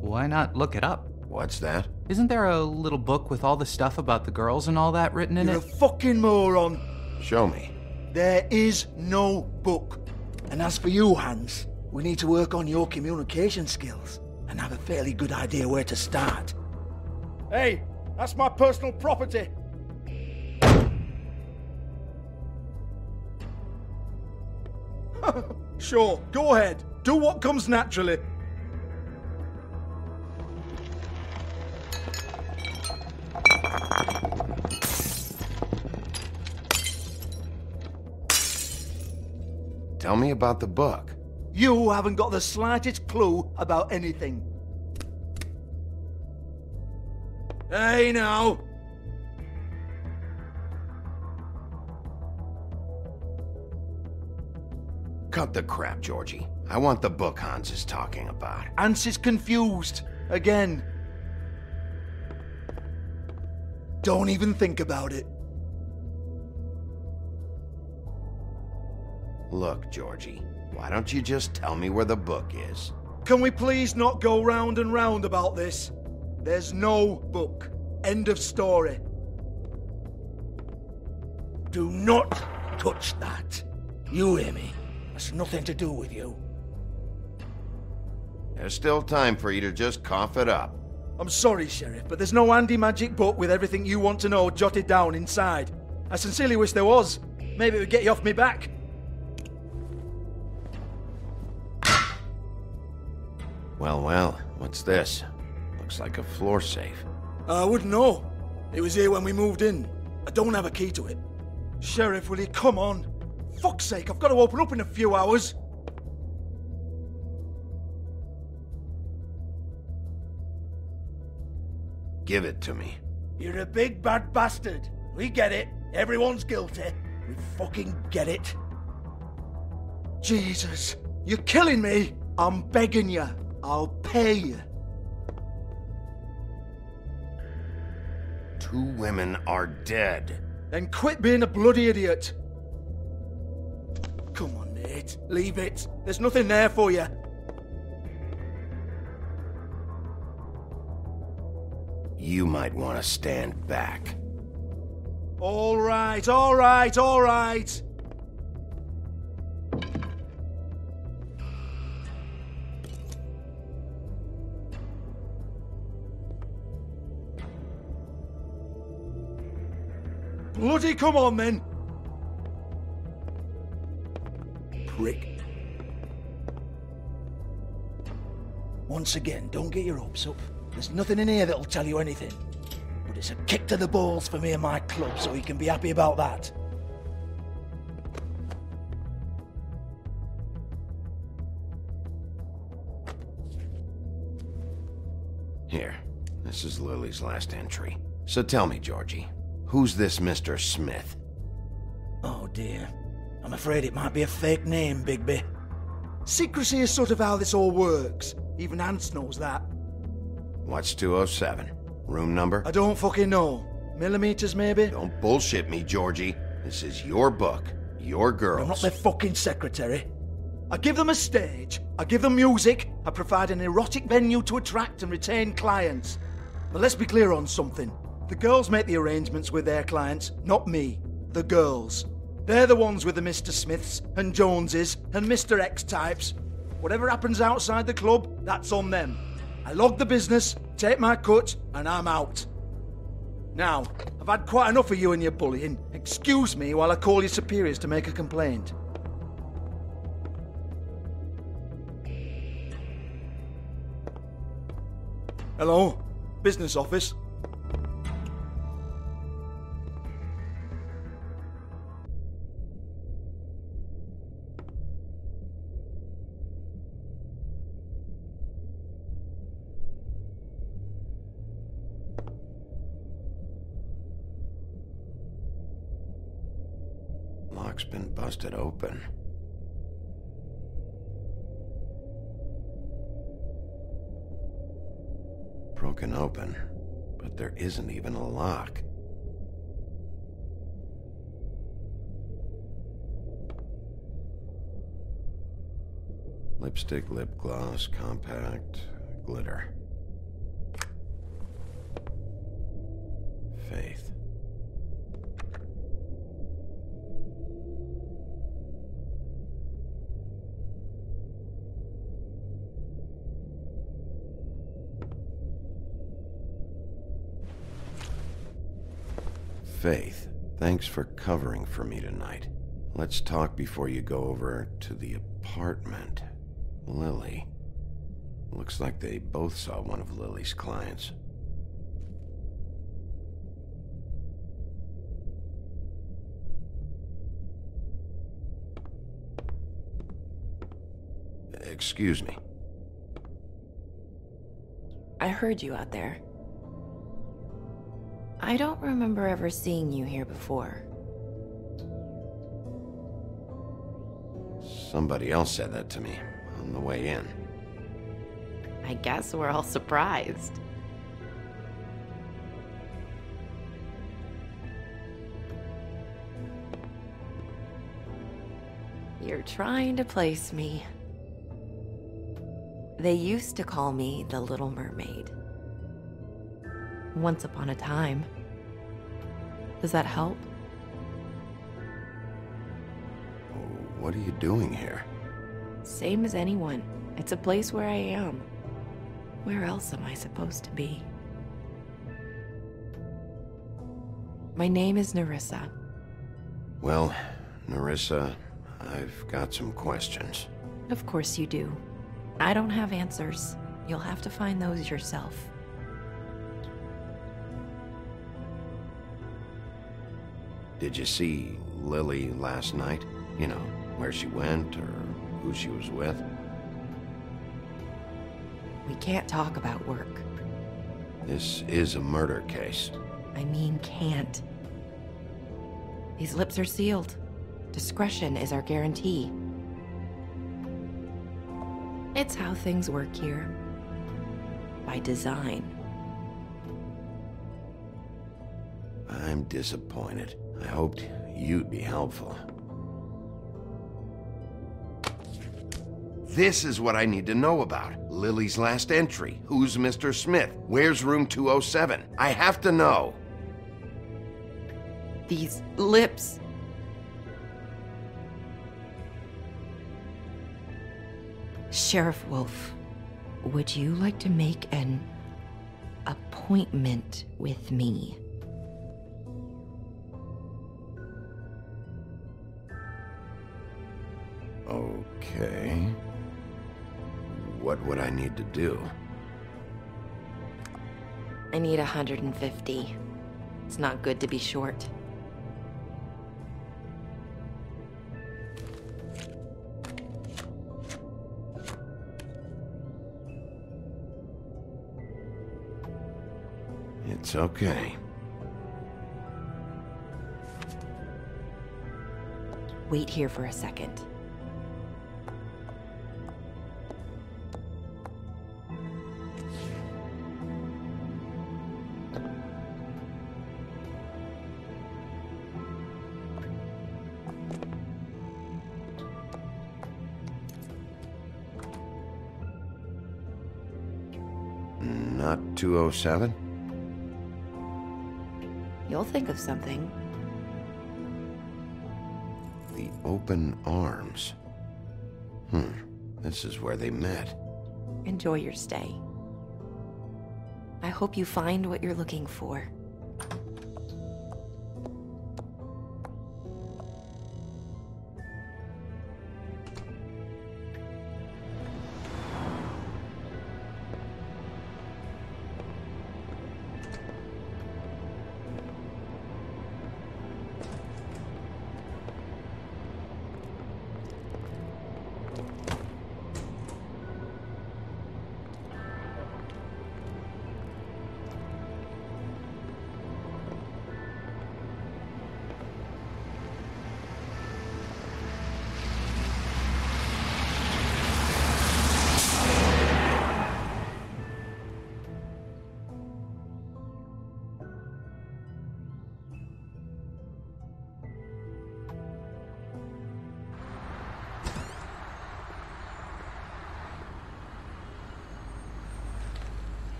Why not look it up? What's that? Isn't there a little book with all the stuff about the girls and all that written in You're it? a fucking moron. Show me. There is no book. And as for you, Hans, we need to work on your communication skills and have a fairly good idea where to start. Hey, that's my personal property. Sure, go ahead. Do what comes naturally. Tell me about the book. You haven't got the slightest clue about anything. Hey, now! Cut the crap, Georgie. I want the book Hans is talking about. Hans is confused. Again. Don't even think about it. Look, Georgie, why don't you just tell me where the book is? Can we please not go round and round about this? There's no book. End of story. Do not touch that. You hear me? That's nothing to do with you. There's still time for you to just cough it up. I'm sorry, Sheriff, but there's no handy magic book with everything you want to know jotted down inside. I sincerely wish there was. Maybe it would get you off me back. Well, what's this? Looks like a floor safe. I wouldn't know. It was here when we moved in. I don't have a key to it. Sheriff, will you come on? Fuck's sake, I've got to open up in a few hours. Give it to me. You're a big bad bastard. We get it. Everyone's guilty. We fucking get it. Jesus, you're killing me. I'm begging you. I'll pay you. 2 women are dead. Then quit being a bloody idiot. Come on, Nate. Leave it. There's nothing there for you. You might want to stand back. All right, all right, all right. Bloody come on, then. Prick. Once again, don't get your hopes up. There's nothing in here that'll tell you anything. But it's a kick to the balls for me and my club, so you can be happy about that. Here, this is Lily's last entry. So tell me, Georgie, who's this Mr. Smith? Oh dear. I'm afraid it might be a fake name, Bigby. Secrecy is sort of how this all works. Even Hans knows that. What's 207? Room number? I don't fucking know. Millimeters, maybe? Don't bullshit me, Georgie. This is your book. Your girls. I'm not their fucking secretary. I give them a stage. I give them music. I provide an erotic venue to attract and retain clients. But let's be clear on something. The girls make the arrangements with their clients, not me. The girls. They're the ones with the Mr. Smiths and Joneses and Mr. X types. Whatever happens outside the club, that's on them. I log the business, take my cut, and I'm out. Now, I've had quite enough of you and your bullying. Excuse me while I call your superiors to make a complaint. Hello? Business office? Lock's been busted open. Broken open, but there isn't even a lock. Lipstick, lip gloss, compact, glitter. Faith. Faith, thanks for covering for me tonight. Let's talk before you go over to the apartment. Lily. Looks like they both saw one of Lily's clients. Excuse me. I heard you out there. I don't remember ever seeing you here before. Somebody else said that to me on the way in. I guess we're all surprised. You're trying to place me. They used to call me the Little Mermaid. Once upon a time. Does that help? What are you doing here? Same as anyone. It's a place where I am. Where else am I supposed to be? My name is Nerissa. Well, Nerissa, I've got some questions. Of course you do. I don't have answers. You'll have to find those yourself. Did you see Lily last night? You know, where she went or who she was with? We can't talk about work. This is a murder case. I mean, can't. These lips are sealed. Discretion is our guarantee. It's how things work here. By design. I'm disappointed. I hoped you'd be helpful. This is what I need to know about. Lily's last entry. Who's Mr. Smith? Where's room 207? I have to know. These lips. Sheriff Wolf, would you like to make an appointment with me? Okay. What would I need to do? I need 150. It's not good to be short. It's okay. Wait here for a second. Not 207? You'll think of something. The open arms. This is where they met. Enjoy your stay. I hope you find what you're looking for.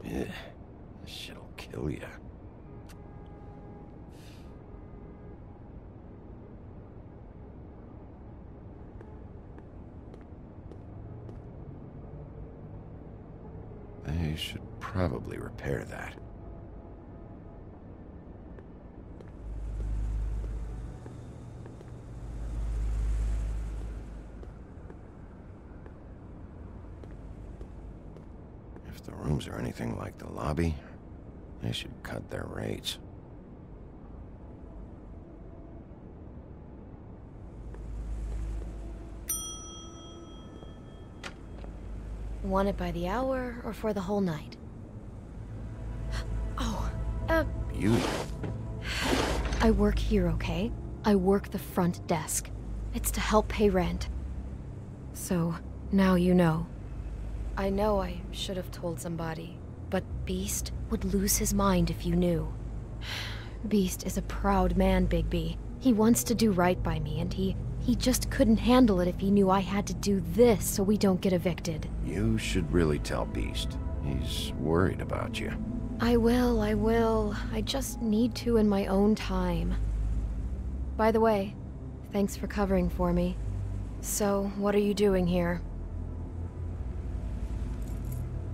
This shit'll kill ya. They should probably repair that. If the rooms are anything like the lobby, they should cut their rates. Want it by the hour or for the whole night? Oh, Beauty. I work here, okay? I work the front desk. It's to help pay rent. So, now you know. I know I should have told somebody, but Beast would lose his mind if you knew. Beast is a proud man, Bigby. He wants to do right by me, and he just couldn't handle it if he knew I had to do this so we don't get evicted. You should really tell Beast. He's worried about you. I will. I just need to in my own time. By the way, thanks for covering for me. So, what are you doing here?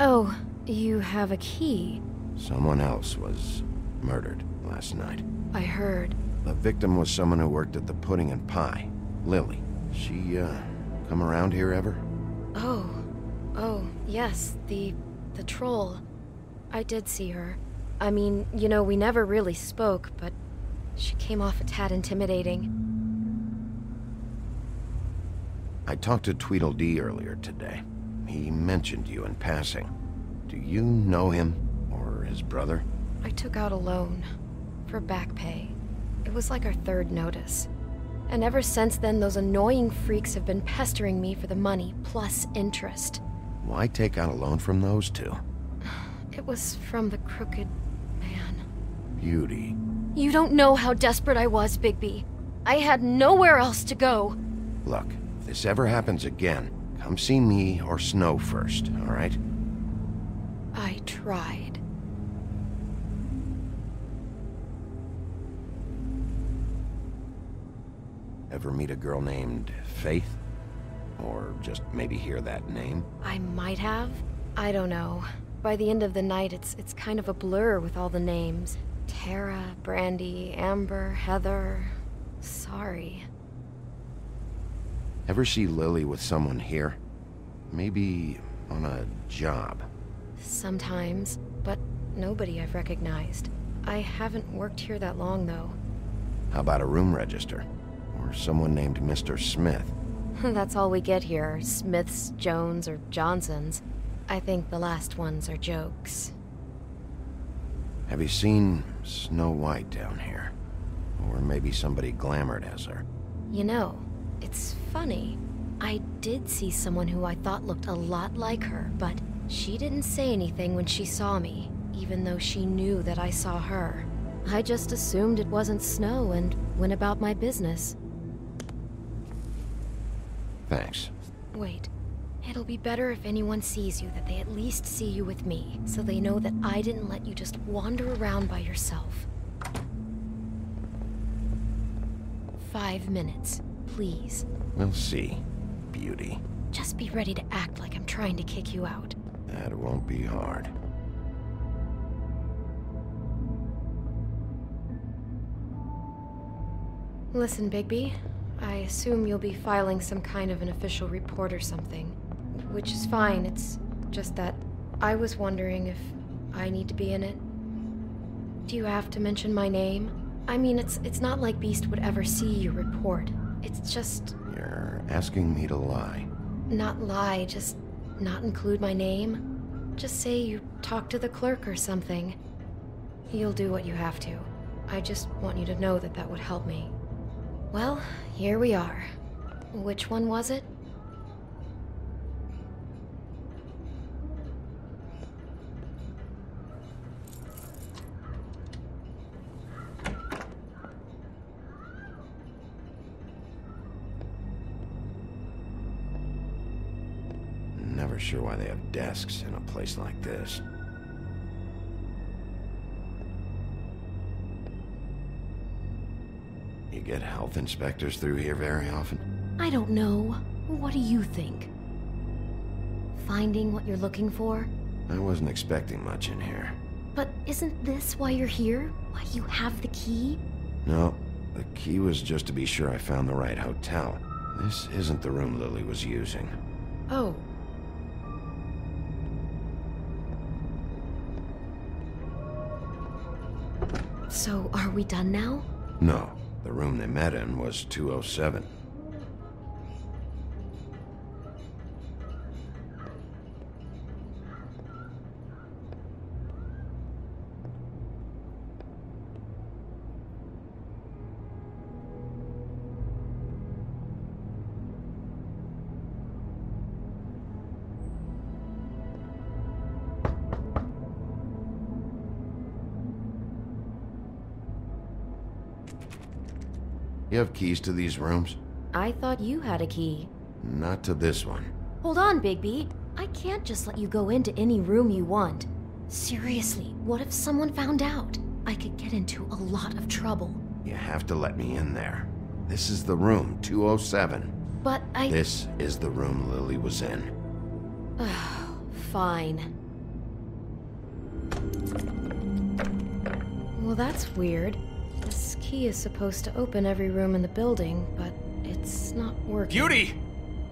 Oh, you have a key. Someone else was murdered last night. I heard. The victim was someone who worked at the Pudding and Pie. Lily. She, come around here ever? Oh, yes, the troll. I did see her. I mean, you know, we never really spoke, but she came off a tad intimidating. I talked to Tweedledee earlier today. He mentioned you in passing. Do you know him, or his brother? I took out a loan for back pay. It was like our third notice. And ever since then, those annoying freaks have been pestering me for the money, plus interest. Why take out a loan from those two? It was from the crooked man. Beauty. You don't know how desperate I was, Bigby. I had nowhere else to go. Look, if this ever happens again, come see me or Snow first, all right? I tried. Ever meet a girl named Faith? Or just maybe hear that name? I might have. I don't know. By the end of the night, it's kind of a blur with all the names. Tara, Brandy, Amber, Heather... Sorry. Ever see Lily with someone here? Maybe on a job? Sometimes, but nobody I've recognized. I haven't worked here that long, though. How about a room register? Or someone named Mr. Smith? That's all we get here, Smiths, Jones, or Johnsons. I think the last ones are jokes. Have you seen Snow White down here? Or maybe somebody glamored as her? You know, it's funny. I did see someone who I thought looked a lot like her, but she didn't say anything when she saw me, even though she knew that I saw her. I just assumed it wasn't Snow and went about my business. Thanks. Wait. It'll be better if anyone sees you that they at least see you with me, so they know that I didn't let you just wander around by yourself. 5 minutes, please. We'll see, Beauty. Just be ready to act like I'm trying to kick you out. That won't be hard. Listen, Bigby. I assume you'll be filing some kind of an official report or something. Which is fine, it's just that I was wondering if I need to be in it. Do you have to mention my name? I mean, it's not like Beast would ever see your report. It's just... You're asking me to lie. Not lie, just not include my name. Just say you talked to the clerk or something. You'll do what you have to. I just want you to know that that would help me. Well, here we are. Which one was it? Never sure why they have desks in a place like this. You get health inspectors through here very often? I don't know. What do you think? Finding what you're looking for? I wasn't expecting much in here. But isn't this why you're here? Why you have the key? No, the key was just to be sure I found the right hotel. This isn't the room Lily was using. Oh. So, are we done now? No, the room they met in was 207. You have keys to these rooms? I thought you had a key. Not to this one. Hold on, Bigby. I can't just let you go into any room you want. Seriously, what if someone found out? I could get into a lot of trouble. You have to let me in there. This is the room, 207. But This is the room Lily was in. Fine. Well, that's weird. This key is supposed to open every room in the building, but it's not working. Beauty!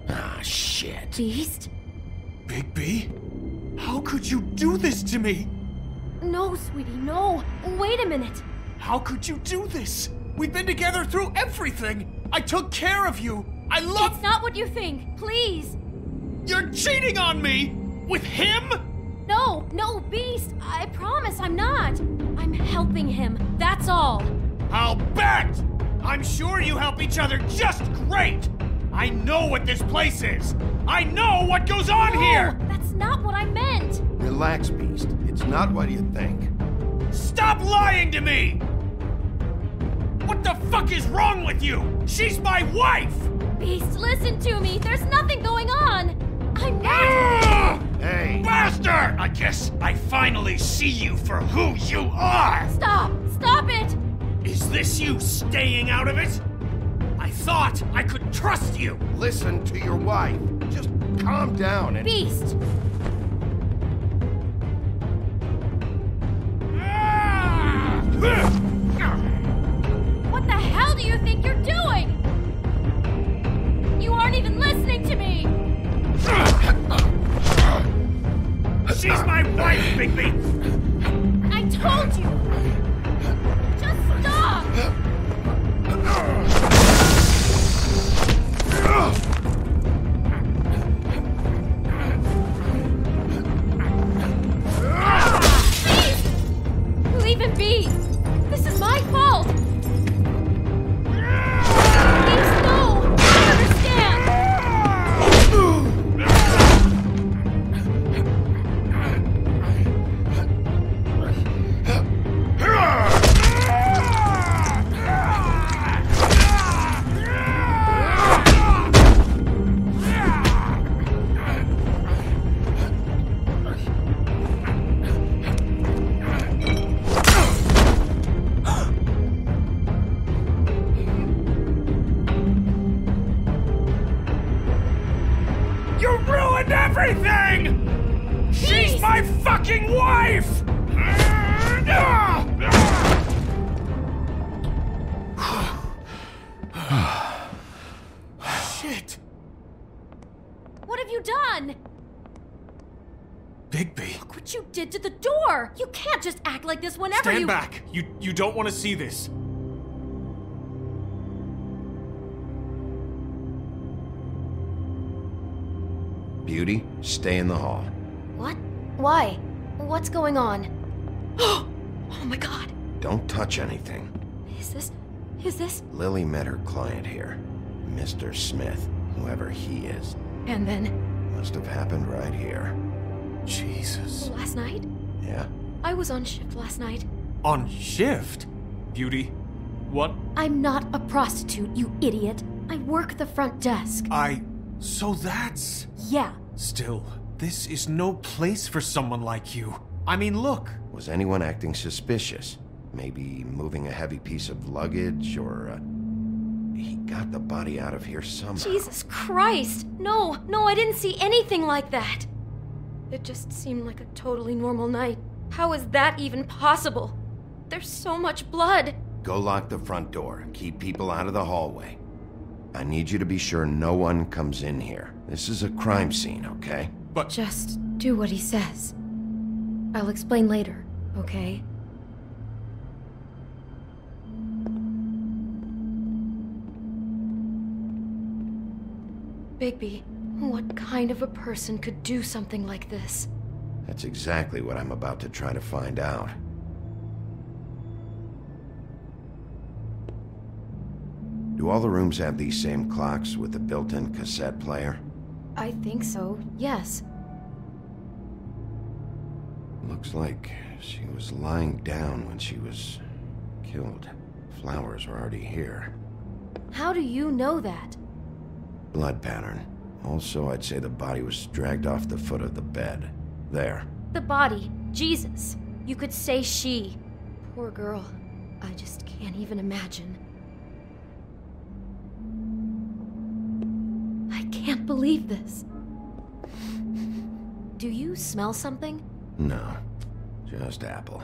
Ah, shit. Beast? Bigby? How could you do this to me? No, sweetie, no. Wait a minute. How could you do this? We've been together through everything. I took care of you. I love... It's not what you think. Please. You're cheating on me! With him? No, Beast. I promise I'm not. I'm helping him. That's all. I'll bet! I'm sure you help each other just great! I know what this place is! I know what goes on here! That's not what I meant! Relax, Beast. It's not what you think. Stop lying to me! What the fuck is wrong with you? She's my wife! Beast, listen to me! There's nothing going on! I'm not... Hey! Bastard! I guess I finally see you for who you are! Stop! Stop it! Is this you staying out of it? I thought I could trust you! Listen to your wife. Just calm down and... Beast! What the hell do you think you're doing? You aren't even listening to me! She's my wife, Bigby! I told you! Just stop! Please! Leave him be! This is my fault! Please, no! I understand! You ruined everything! She's my fucking wife! Shit! What have you done? Bigby. Look what you did to the door! You can't just act like this whenever Stand you- back! You don't want to see this. Beauty, stay in the hall. What? Why? What's going on? Oh my god. Don't touch anything. Is this? Lily met her client here. Mr. Smith, whoever he is. And then? Must have happened right here. Jesus. Last night? Yeah? I was on shift last night. On shift? Beauty, what? I'm not a prostitute, you idiot. I work the front desk. So that's... Yeah. Still, this is no place for someone like you. I mean, look. Was anyone acting suspicious? Maybe moving a heavy piece of luggage, or, he got the body out of here somehow. Jesus Christ! No, I didn't see anything like that. It just seemed like a totally normal night. How is that even possible? There's so much blood. Go lock the front door. Keep people out of the hallway. I need you to be sure no one comes in here. This is a crime scene, okay? But... Just do what he says. I'll explain later, okay? Bigby, what kind of a person could do something like this? That's exactly what I'm about to try to find out. Do all the rooms have these same clocks with the built-in cassette player? I think so, yes. Looks like she was lying down when she was killed. Flowers were already here. How do you know that? Blood pattern. Also, I'd say the body was dragged off the foot of the bed. There. The body. Jesus. You could say she. Poor girl. I just can't even imagine. I can't believe this. Do you smell something? No. Just apple.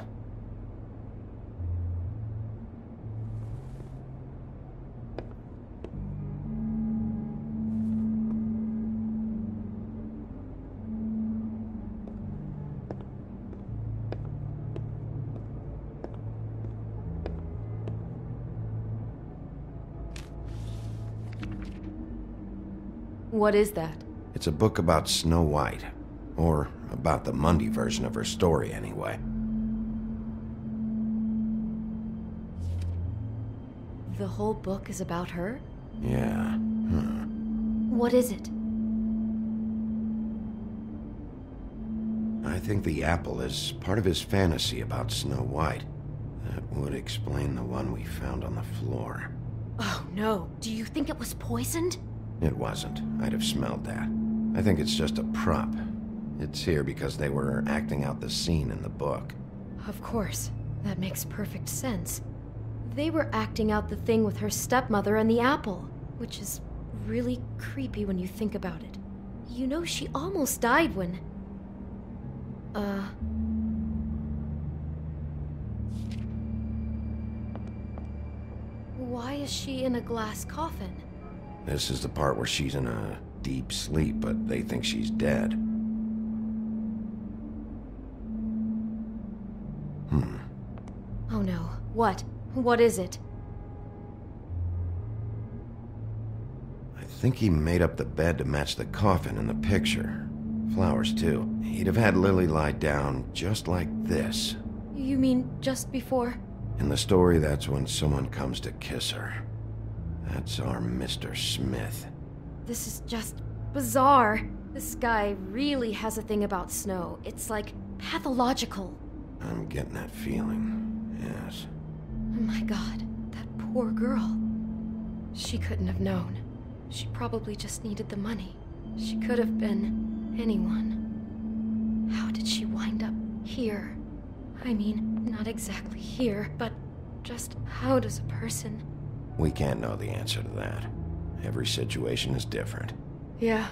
What is that? It's a book about Snow White. Or about the Mundy version of her story, anyway. The whole book is about her? Yeah. What is it? I think the apple is part of his fantasy about Snow White. That would explain the one we found on the floor. Oh no. Do you think it was poisoned? It wasn't. I'd have smelled that. I think it's just a prop. It's here because they were acting out the scene in the book. Of course. That makes perfect sense. They were acting out the thing with her stepmother and the apple, which is really creepy when you think about it. You know, she almost died when... Why is she in a glass coffin? This is the part where she's in a deep sleep, but they think she's dead. Oh no. What? What is it? I think he made up the bed to match the coffin in the picture. Flowers, too. He'd have had Lily lie down just like this. You mean just before? In the story, that's when someone comes to kiss her. That's our Mr. Smith. This is just bizarre. This guy really has a thing about Snow. It's like pathological. I'm getting that feeling, yes. Oh my god, that poor girl. She couldn't have known. She probably just needed the money. She could have been anyone. How did she wind up here? I mean, not exactly here, but just how does a person... We can't know the answer to that. Every situation is different. Yeah.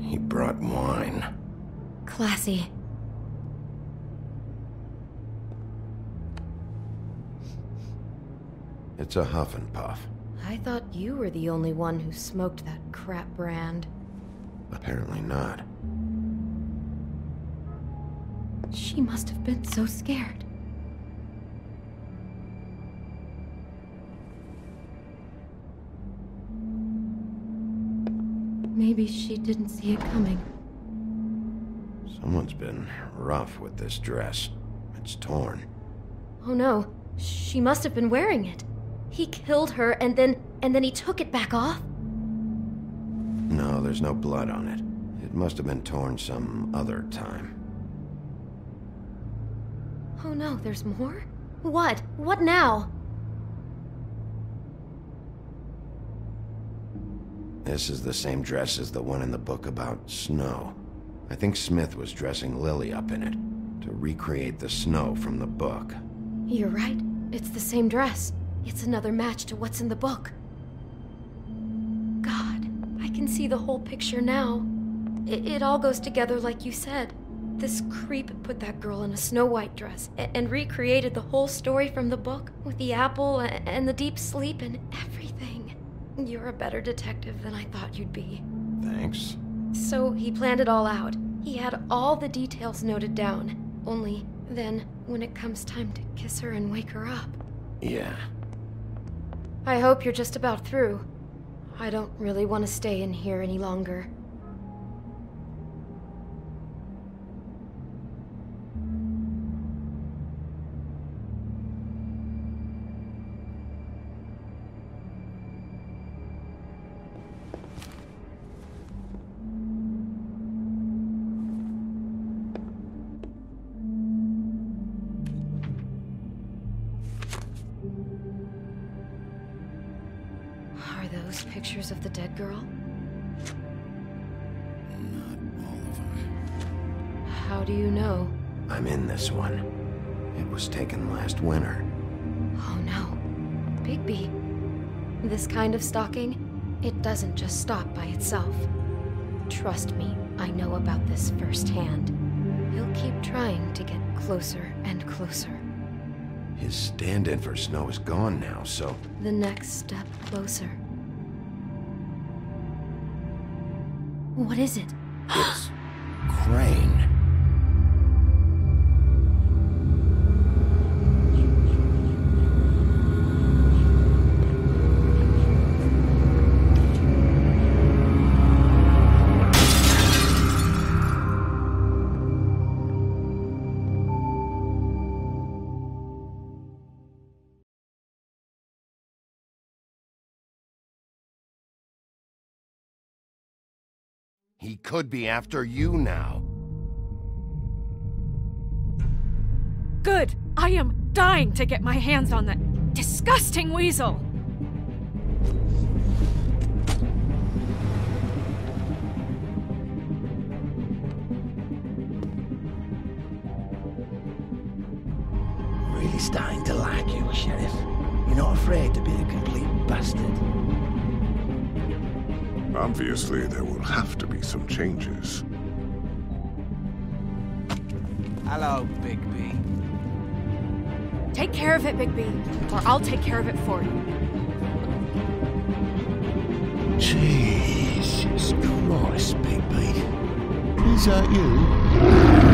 He brought wine. Classy. It's a huff and puff. I thought you were the only one who smoked that crap brand. Apparently not. She must have been so scared. Maybe she didn't see it coming. Someone's been rough with this dress. It's torn. Oh no, she must have been wearing it. He killed her and then he took it back off? No, there's no blood on it. It must have been torn some other time. Oh no, there's more? What? What now? This is the same dress as the one in the book about Snow. I think Smith was dressing Lily up in it, to recreate the Snow from the book. You're right. It's the same dress. It's another match to what's in the book. God, I can see the whole picture now. It all goes together like you said. This creep put that girl in a Snow White dress and recreated the whole story from the book with the apple and the deep sleep and everything. You're a better detective than I thought you'd be. Thanks. So he planned it all out. He had all the details noted down. Only then, when it comes time to kiss her and wake her up, Yeah. I hope you're just about through. I don't really want to stay in here any longer. Are those pictures of the dead girl? Not all of them. How do you know? I'm in this one. It was taken last winter. Oh no. Bigby. This kind of stalking, it doesn't just stop by itself. Trust me, I know about this firsthand. He'll keep trying to get closer and closer. His stand-in for Snow is gone now, so... The next step closer. What is it? It's... Crane. He could be after you now. Good! I am dying to get my hands on that disgusting weasel! Really starting to like you, Sheriff. You're not afraid to be a complete bastard. Obviously, there will have to be some changes. Hello, Bigby. Take care of it, Bigby, or I'll take care of it for you. Jesus Christ, Bigby. Is that you?